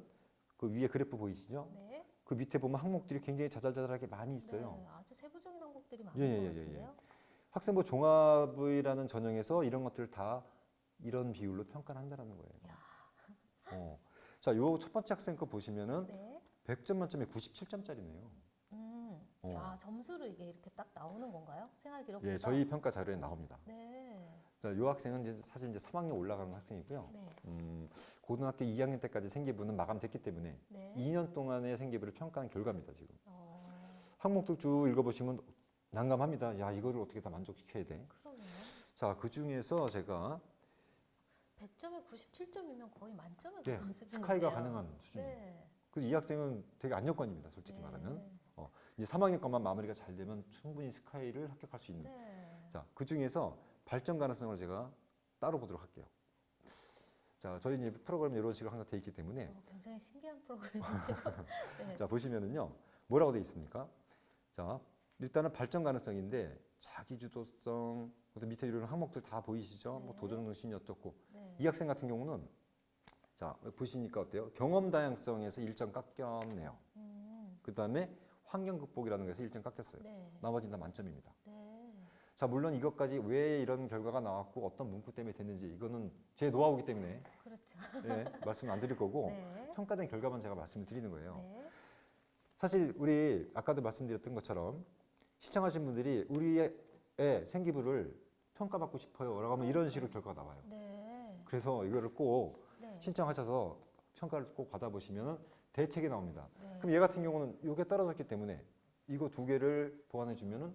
그 위에 그래프 보이시죠? 네. 그 밑에 보면 항목들이 굉장히 자잘자잘하게 많이 있어요. 네. 아주 세부적인 항목들이 많은 예, 예, 것 예, 예. 같은데요. 학생부 종합이라는 전형에서 이런 것들을 다 이런 비율로 평가를 한다는 거예요. 야. 자, 요 첫 번째 학생 거 보시면은 네. 100점 만점에 97점짜리네요. 아, 점수로 이게 이렇게 딱 나오는 건가요? 생활기록부가? 예, 저희 평가 자료에 나옵니다. 네. 자, 요 학생은 이제 사실 이제 3학년 올라가는 학생이고요. 네. 고등학교 2학년 때까지 생기부는 마감됐기 때문에 네. 2년 동안의 생기부를 평가한 결과입니다, 지금. 어, 항목들 쭉 읽어보시면 난감합니다. 야, 이거를 어떻게 다 만족시켜야 돼? 그러네요. 자, 그 중에서 제가 100점에 97점이면 거의 만점에 네, 가까운 수준인데요. 스카이가 가능한 수준이에요. 네. 그래서 이 학생은 되게 안정권입니다, 솔직히 네. 말하면. 이제 3학년 것만 마무리가 잘 되면 충분히 스카이를 합격할 수 있는. 네. 자, 그 중에서 발전 가능성을 제가 따로 보도록 할게요. 자, 저희 이제 프로그램 이런 식으로 항상 돼 있기 때문에 굉장히 신기한 프로그램인데요. 네. 자, 보시면은요. 뭐라고 돼 있습니까? 자, 일단은 발전 가능성인데 자기주도성, 그다음 밑에 이런 항목들 다 보이시죠? 뭐 네. 도전 정신이 어떻고. 네. 이 학생 같은 경우는 자, 보시니까 어때요? 경험 다양성에서 1점 깎였네요. 그다음에 환경 극복이라는 것에서 1점 깎였어요. 네. 나머지는 다 만점입니다. 네. 자, 물론 이것까지 왜 이런 결과가 나왔고 어떤 문구 때문에 됐는지 이거는 제 노하우이기 때문에 그렇죠. 예, 말씀 안 드릴 거고 네. 평가된 결과만 제가 말씀을 드리는 거예요. 네. 사실 우리 아까도 말씀드렸던 것처럼 시청하신 분들이 우리의 생기부를 평가받고 싶어요 라고 하면 이런 식으로 결과가 나와요. 네. 그래서 이거를 꼭 네. 신청하셔서 평가를 꼭 받아보시면 대책이 나옵니다. 네. 그럼 얘 같은 경우는 이게 떨어졌기 때문에 이거 두 개를 보완해 주면은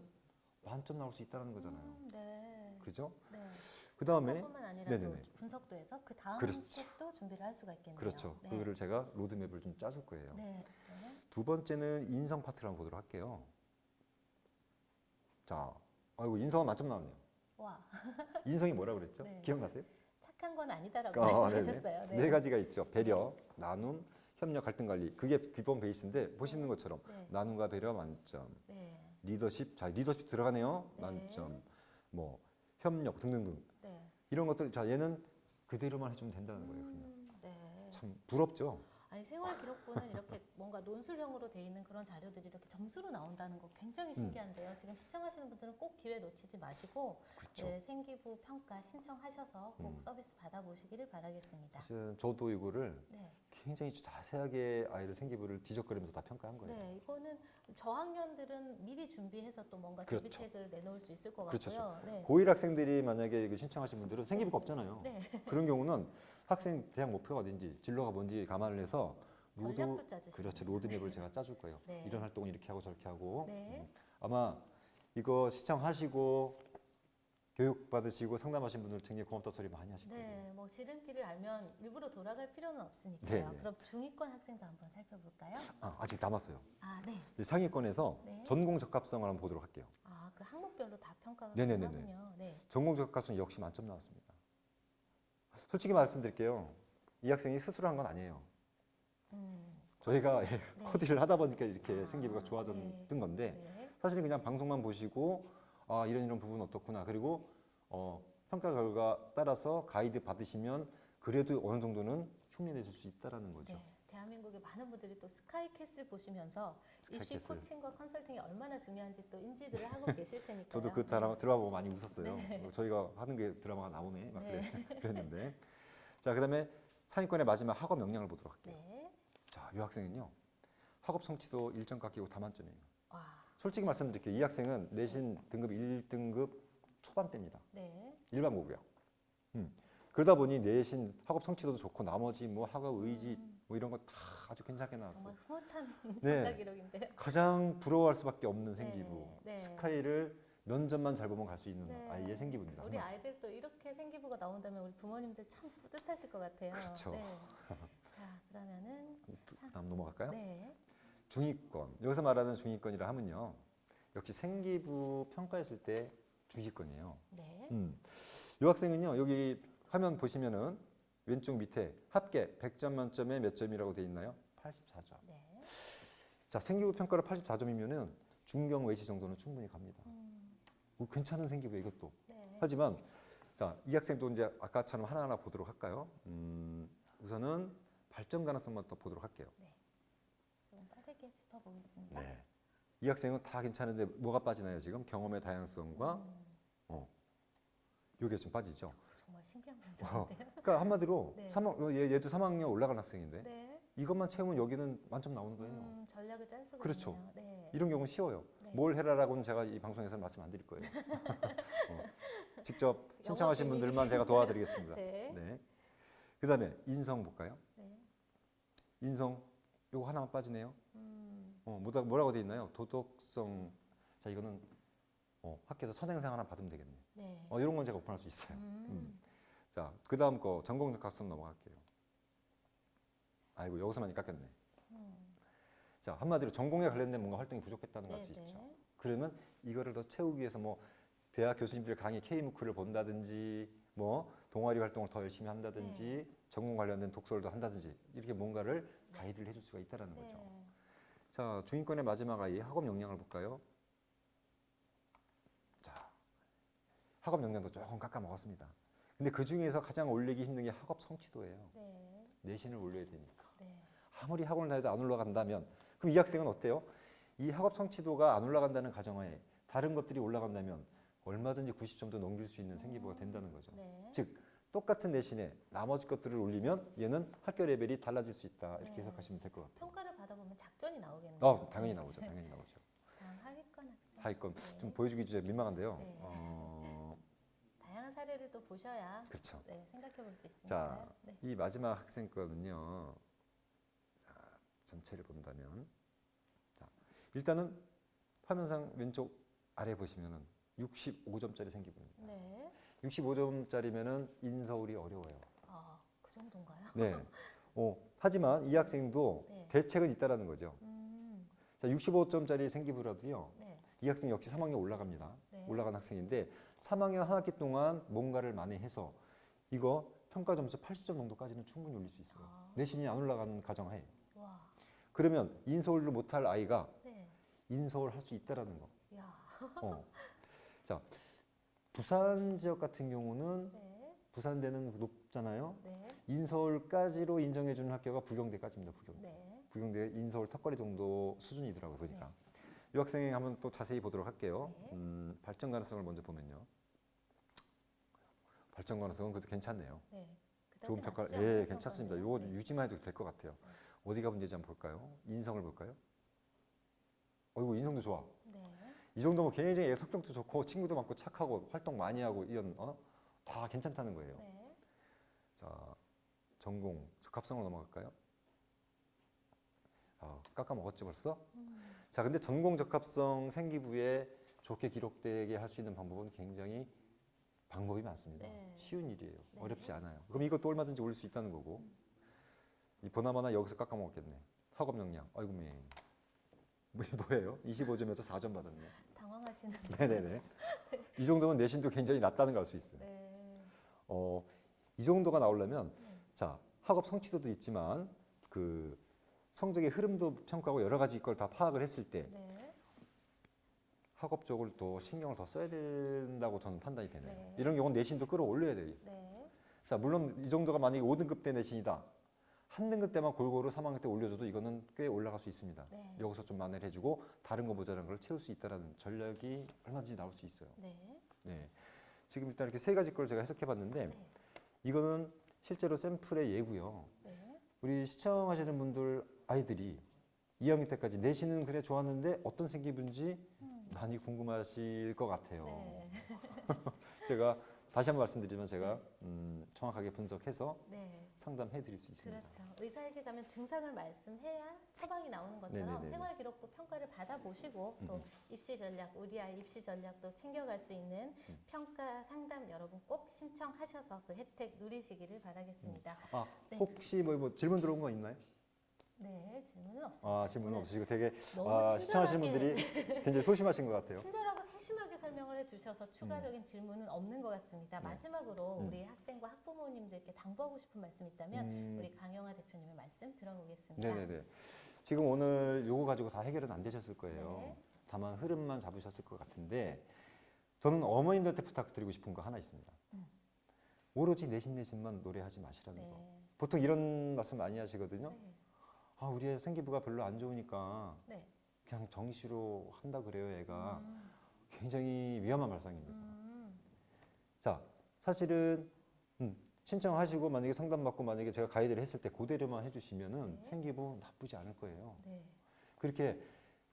만점 나올 수 있다는 거잖아요. 네. 그렇죠? 네. 그 다음에 그것뿐만 아니라 네네네. 또 분석도 해서 그 다음 그렇죠. 스텝도 준비를 할 수가 있겠네요. 그렇죠. 네. 그거를 제가 로드맵을 좀 짜줄 거예요. 네. 네. 두 번째는 인성 파트를 한번 보도록 할게요. 자, 아이고 인성은 만점 나왔네요. 와, 인성이 뭐라 그랬죠? 네. 기억나세요? 착한 건 아니다라고 네네. 말씀하셨어요. 네 가지가 있죠. 배려, 나눔, 협력, 갈등 관리. 그게 기본 베이스인데 보시는 것처럼 네. 나눔과 배려 만점, 네. 리더십, 자 리더십 들어가네요. 네. 만점, 뭐 협력 등등등 네. 이런 것들. 자 얘는 그대로만 해주면 된다는 거예요. 그냥 네. 참 부럽죠. 아니 생활 기록부는 이렇게 뭔가 논술형으로 돼 있는 그런 자료들이 이렇게 점수로 나온다는 거 굉장히 신기한데요. 지금 시청하시는 분들은 꼭 기회 놓치지 마시고 그렇죠. 네, 생기부 평가 신청하셔서 꼭 음. 서비스 받아보시기를 바라겠습니다. 사실 저도 이거를 네. 굉장히 자세하게 아이들 생기부를 뒤적거리면서 다 평가한 거예요. 네, 이거는 저학년들은 미리 준비해서 또 뭔가 그렇죠. 대비책을 내놓을 수 있을 것 그렇죠. 같고요. 네. 고1 학생들이 만약에 이거 신청하신 분들은 생기부가 없잖아요. 네. 그런 경우는 학생 대학 목표가 어딘지 진로가 뭔지 감안을 해서 전략도 짜주시면 그렇죠. 로드맵을 제가 짜줄 거예요. 네. 이런 활동은 이렇게 하고 저렇게 하고 네. 아마 이거 시청하시고 교육 받으시고 상담하신 분들 굉장히 고맙다 소리 많이 하실 거예요. 네, 뭐 지름길을 알면 일부러 돌아갈 필요는 없으니까요. 네, 네. 그럼 중위권 학생도 한번 살펴볼까요? 아직 남았어요. 아, 네. 이 상위권에서 네. 전공 적합성을 한번 보도록 할게요. 아, 그 항목별로 다 평가가 네네네네. 가능하군요. 네. 전공 적합성 역시 만점 나왔습니다. 솔직히 말씀드릴게요. 이 학생이 스스로 한 건 아니에요. 저희가 네. 코디를 하다 보니까 이렇게 아, 생기부가 좋아졌던 건데 네. 사실은 그냥 방송만 보시고 아 이런 부분 어떻구나 그리고 평가 결과 따라서 가이드 받으시면 그래도 어느 정도는 흉내내 줄 수 있다라는 거죠. 네, 대한민국의 많은 분들이 또 스카이캐슬 보시면서 입시 스카이캐슬. 코칭과 컨설팅이 얼마나 중요한지 또 인지들을 하고 계실 테니까요. 저도 그 드라마 보고 많이 웃었어요. 네. 저희가 하는 게 드라마가 나오네. 막 네. 그랬는데. 자, 그다음에 상위권의 마지막 학업 역량을 보도록 할게요. 네. 자, 이 학생은요. 학업 성취도 1점 깎이고 다 만점이에요. 와. 솔직히 말씀드릴게요. 이 학생은 내신 등급 1등급 초반대입니다. 네. 일반고고요. 그러다 보니 내신 학업 성취도도 좋고 나머지 뭐 학업 의지 뭐 이런 거 다 아주 괜찮게 나왔어요. 정말 흐뭇한 네. 평가 기록인데요. 가장 부러워할 수밖에 없는 생기부. 네, 네. 스카이를 면접만 잘 보면 갈 수 있는 네. 아이의 생기부입니다. 우리 아이들도 이렇게 생기부가 나온다면 우리 부모님들 참 뿌듯하실 것 같아요. 그렇죠. 네. 자, 그러면은 다음 넘어갈까요? 네. 중위권. 여기서 말하는 중위권이라 하면요. 역시 생기부 평가했을 때 중위권이에요. 네. 이 학생은요. 여기 화면 보시면은 왼쪽 밑에 합계 100점 만점에 몇 점이라고 돼 있나요? 84점. 네. 자, 생기부 평가를 84점이면은 중경 외시 정도는 충분히 갑니다. 괜찮은 생기부예요, 이것도. 네. 하지만 자, 이 학생도 이제 아까처럼 하나하나 보도록 할까요? 우선은 발전 가능성만 더 보도록 할게요. 좀 빠르게 짚어보겠습니다. 네. 이 학생은 다 괜찮은데 뭐가 빠지나요, 지금? 경험의 다양성과 요게 좀 빠지죠. 정말 신기한 분석인데요. 그러니까 한마디로 네. 얘도 3학년 올라간 학생인데 네. 이것만 채우면 여기는 만점 나오는 거예요. 전략을 짤 수가 그렇죠. 있네요. 네. 이런 경우는 쉬워요. 네. 뭘 해라라고는 제가 이 방송에서 말씀 안 드릴 거예요. 직접 신청하신 영업 분들만 제가 도와드리겠습니다. 네. 네. 그다음에 인성 볼까요? 네. 인성 요거 하나만 빠지네요. 음, 뭐라고 돼 있나요? 도덕성. 자, 이거는 학교에서 선행상 하나 받으면 되겠네. 네. 이런 건 제가 오픈할 수 있어요. 음, 자, 그다음 거 전공적 학습 넘어갈게요. 아이고 여기서 많이 깎였네. 자, 한마디로 전공에 관련된 뭔가 활동이 부족했다는 걸 알 수 네, 있죠. 네. 그러면 이거를 더 채우기 위해서 뭐 대학 교수님들 강의 K무크를 본다든지 뭐 동아리 활동을 더 열심히 한다든지 전공 관련된 독서를 더 한다든지 이렇게 뭔가를 가이드를 해줄 수가 있다는 거죠. 네. 자, 중위권의 마지막 아이 학업 역량을 볼까요? 자, 학업 역량도 조금 깎아 먹었습니다. 근데 그 중에서 가장 올리기 힘든 게 학업 성취도예요. 네. 내신을 올려야 되니까. 네. 아무리 학원을 다녀도 안 올라간다면 그럼 이 학생은 어때요? 이 학업 성취도가 안 올라간다는 가정하에 다른 것들이 올라간다면 얼마든지 90점도 넘길 수 있는 생기부가 된다는 거죠. 네. 즉 똑같은 내신에 나머지 것들을 올리면 얘는 학교 레벨이 달라질 수 있다 이렇게 네. 해석하시면 될 것 같아요. 평가를 받아보면 작전이 나오겠네요. 당연히 네. 나오죠. 당연히 나오죠. 다음 하위권 학생. 하위권 네. 좀 보여주기 좀 민망한데요. 네. 다양한 사례를 또 보셔야 그렇죠. 네, 생각해 볼 수 있습니다. 자, 네. 이 마지막 학생 거는요. 자, 전체를 본다면 자, 일단은 화면상 왼쪽 아래 보시면은 65점짜리 생기부입니다. 네. 65점짜리면은 인서울이 어려워요. 아, 그 정도인가요? 네. 하지만 이 학생도 네. 대책은 있다라는 거죠. 음, 자, 65점짜리 생기부라도요. 네. 이 학생 역시 3학년 올라갑니다. 네. 올라간 학생인데 3학년 한 학기 동안 뭔가를 많이 해서 이거 평가 점수 80점 정도까지는 충분히 올릴 수 있어요. 아. 내신이 안 올라가는 가정하에. 와. 그러면 인서울도 못할 아이가 네. 인서울 할 수 있다라는 거. 야. 자, 부산 지역 같은 경우는 네. 부산대는 높잖아요. 네. 인서울까지로 인정해주는 학교가 부경대까지입니다. 부경대. 네. 부경대 인서울 턱걸이 정도 수준이더라고요. 보니까. 이 학생이 한번 또 자세히 보도록 할게요. 네. 발전 가능성을 먼저 보면요. 발전 가능성은 그래도 괜찮네요. 네. 좋은 그다지 평가, 낮지 예, 않은 괜찮습니다. 평가네요. 요거 네. 유지만 해도 될 것 같아요. 어디가 문제인지 한번 볼까요? 인성을 볼까요? 이거 인성도 좋아. 네. 이 정도면 굉장히 성격도 좋고 친구도 많고 착하고 활동 많이 하고 이런 다 괜찮다는 거예요. 네. 자, 전공 적합성으로 넘어갈까요? 깎아 먹었지 벌써? 자, 근데 전공 적합성 생기부에 좋게 기록되게 할 수 있는 방법은 굉장히 방법이 많습니다. 네. 쉬운 일이에요. 네. 어렵지 않아요. 그럼 이것도 얼마든지 올릴 수 있다는 거고. 이 보나마나 여기서 깎아 먹었겠네. 학업 역량. 아이고 매. 뭐예요? 25점에서 4점 받았네. 당황하시는. 네네네. 이 정도면 내신도 굉장히 낮다는 걸 알 수 있어요. 네. 이 정도가 나오려면 자, 학업 성취도도 있지만 그 성적의 흐름도 평가하고 여러 가지 걸 다 파악을 했을 때 네. 학업 쪽을 또 신경을 더 써야 된다고 저는 판단이 되네요. 네. 이런 경우는 내신도 끌어올려야 돼요. 네. 자, 물론 이 정도가 만약에 5등급 대 내신이다. 한 등급 때만 골고루 3학년 때 올려줘도 이거는 꽤 올라갈 수 있습니다. 네. 여기서 좀 만회를 해주고 다른 거 모자란 걸 채울 수 있다는 전략이 얼마든지 나올 수 있어요. 네. 네. 지금 일단 이렇게 세 가지 걸 제가 해석해봤는데 네. 이거는 실제로 샘플의 예고요. 네. 우리 시청하시는 분들 아이들이 2학년 때까지 내신은 그래 좋았는데 어떤 생기분인지 많이 궁금하실 것 같아요. 네. 제가 다시 한번 말씀드리면 제가 정확하게 분석해서 네. 상담해 드릴 수 있습니다. 그렇죠. 의사에게 가면 증상을 말씀해야 처방이 나오는 것처럼 네네네네. 생활기록부 평가를 받아보시고 또 입시 전략, 우리 아이 입시 전략도 챙겨갈 수 있는 평가 상담 여러분 꼭 신청하셔서 그 혜택 누리시기를 바라겠습니다. 아, 네. 혹시 뭐 질문 들어온 거 있나요? 네, 질문은 없습니다. 아, 질문은 오늘 없으시고 되게 너무 시청하시는 친절하게 분들이 굉장히 소심하신 것 같아요. 친절하고 세심하게 설명을 해주셔서 추가적인 질문은 없는 것 같습니다. 네. 마지막으로 우리 학생과 학부모님들께 당부하고 싶은 말씀 있다면 우리 강영화 대표님의 말씀 들어보겠습니다. 네네네. 지금 오늘 요거 가지고 다 해결은 안 되셨을 거예요. 네. 다만 흐름만 잡으셨을 것 같은데 저는 어머님들한테 부탁드리고 싶은 거 하나 있습니다. 오로지 내신만 노래하지 마시라는 네. 거. 보통 이런 말씀 많이 하시거든요. 네. 아, 우리 애 생기부가 별로 안 좋으니까 네. 그냥 정시로 한다 그래요, 애가. 음. 굉장히 위험한 말상입니다. 음. 자, 사실은 신청하시고 만약에 상담받고 만약에 제가 가이드를 했을 때 그대로만 해주시면은 네. 생기부 나쁘지 않을 거예요. 네. 그렇게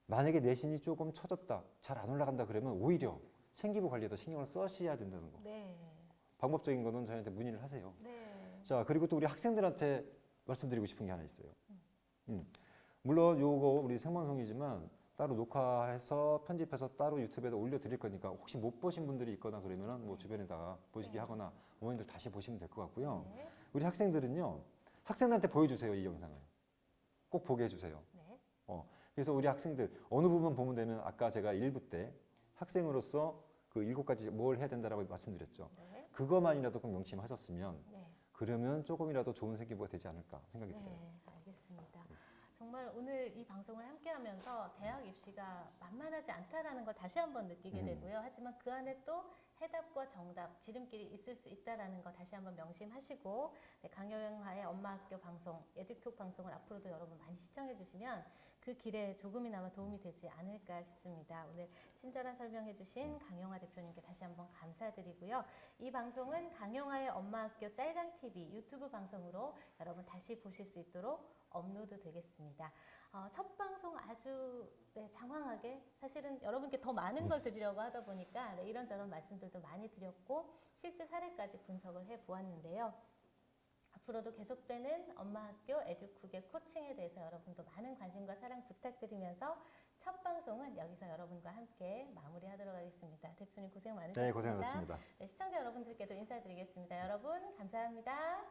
만약에 내신이 조금 처졌다, 잘 안 올라간다 그러면 오히려 생기부 관리에 더 신경을 써셔야 된다는 거. 네. 방법적인 거는 저희한테 문의를 하세요. 네. 자, 그리고 또 우리 학생들한테 말씀드리고 싶은 게 하나 있어요. 물론 요거 우리 생방송이지만 따로 녹화해서 편집해서 따로 유튜브에다 올려드릴 거니까 혹시 못 보신 분들이 있거나 그러면은 뭐 주변에다가 보시게 네. 하거나 어머님들 다시 보시면 될 것 같고요. 네. 우리 학생들은요, 학생들한테 보여주세요, 이 영상을. 꼭 보게 해주세요. 네. 그래서 우리 학생들 어느 부분 보면 되면 아까 제가 1부 때 학생으로서 그 7가지 뭘 해야 된다라고 말씀드렸죠. 네. 그것만이라도 꼭 명심하셨으면 네. 그러면 조금이라도 좋은 생기부가 되지 않을까 생각이 들어요. 네, 알겠습니다. 정말 오늘 이 방송을 함께하면서 대학 입시가 만만하지 않다라는 걸 다시 한번 느끼게 되고요. 하지만 그 안에 또 해답과 정답, 지름길이 있을 수 있다라는 거 다시 한번 명심하시고 네, 강영화의 엄마학교 방송, 에듀큐 방송을 앞으로도 여러분 많이 시청해 주시면 그 길에 조금이나마 도움이 되지 않을까 싶습니다. 오늘 친절한 설명해 주신 강영화 대표님께 다시 한번 감사드리고요. 이 방송은 강영화의 엄마학교 짤강TV 유튜브 방송으로 여러분 다시 보실 수 있도록 업로드 되겠습니다. 첫 방송 아주 장황하게 사실은 여러분께 더 많은 걸 드리려고 하다 보니까 이런저런 말씀들도 많이 드렸고 실제 사례까지 분석을 해보았는데요. 앞으로도 계속되는 엄마학교 에듀쿡의 코칭에 대해서 여러분도 많은 관심과 사랑 부탁드리면서 첫 방송은 여기서 여러분과 함께 마무리하도록 하겠습니다. 대표님 고생 많으셨습니다. 네, 고생하셨습니다. 네, 시청자 여러분들께도 인사드리겠습니다. 여러분 감사합니다.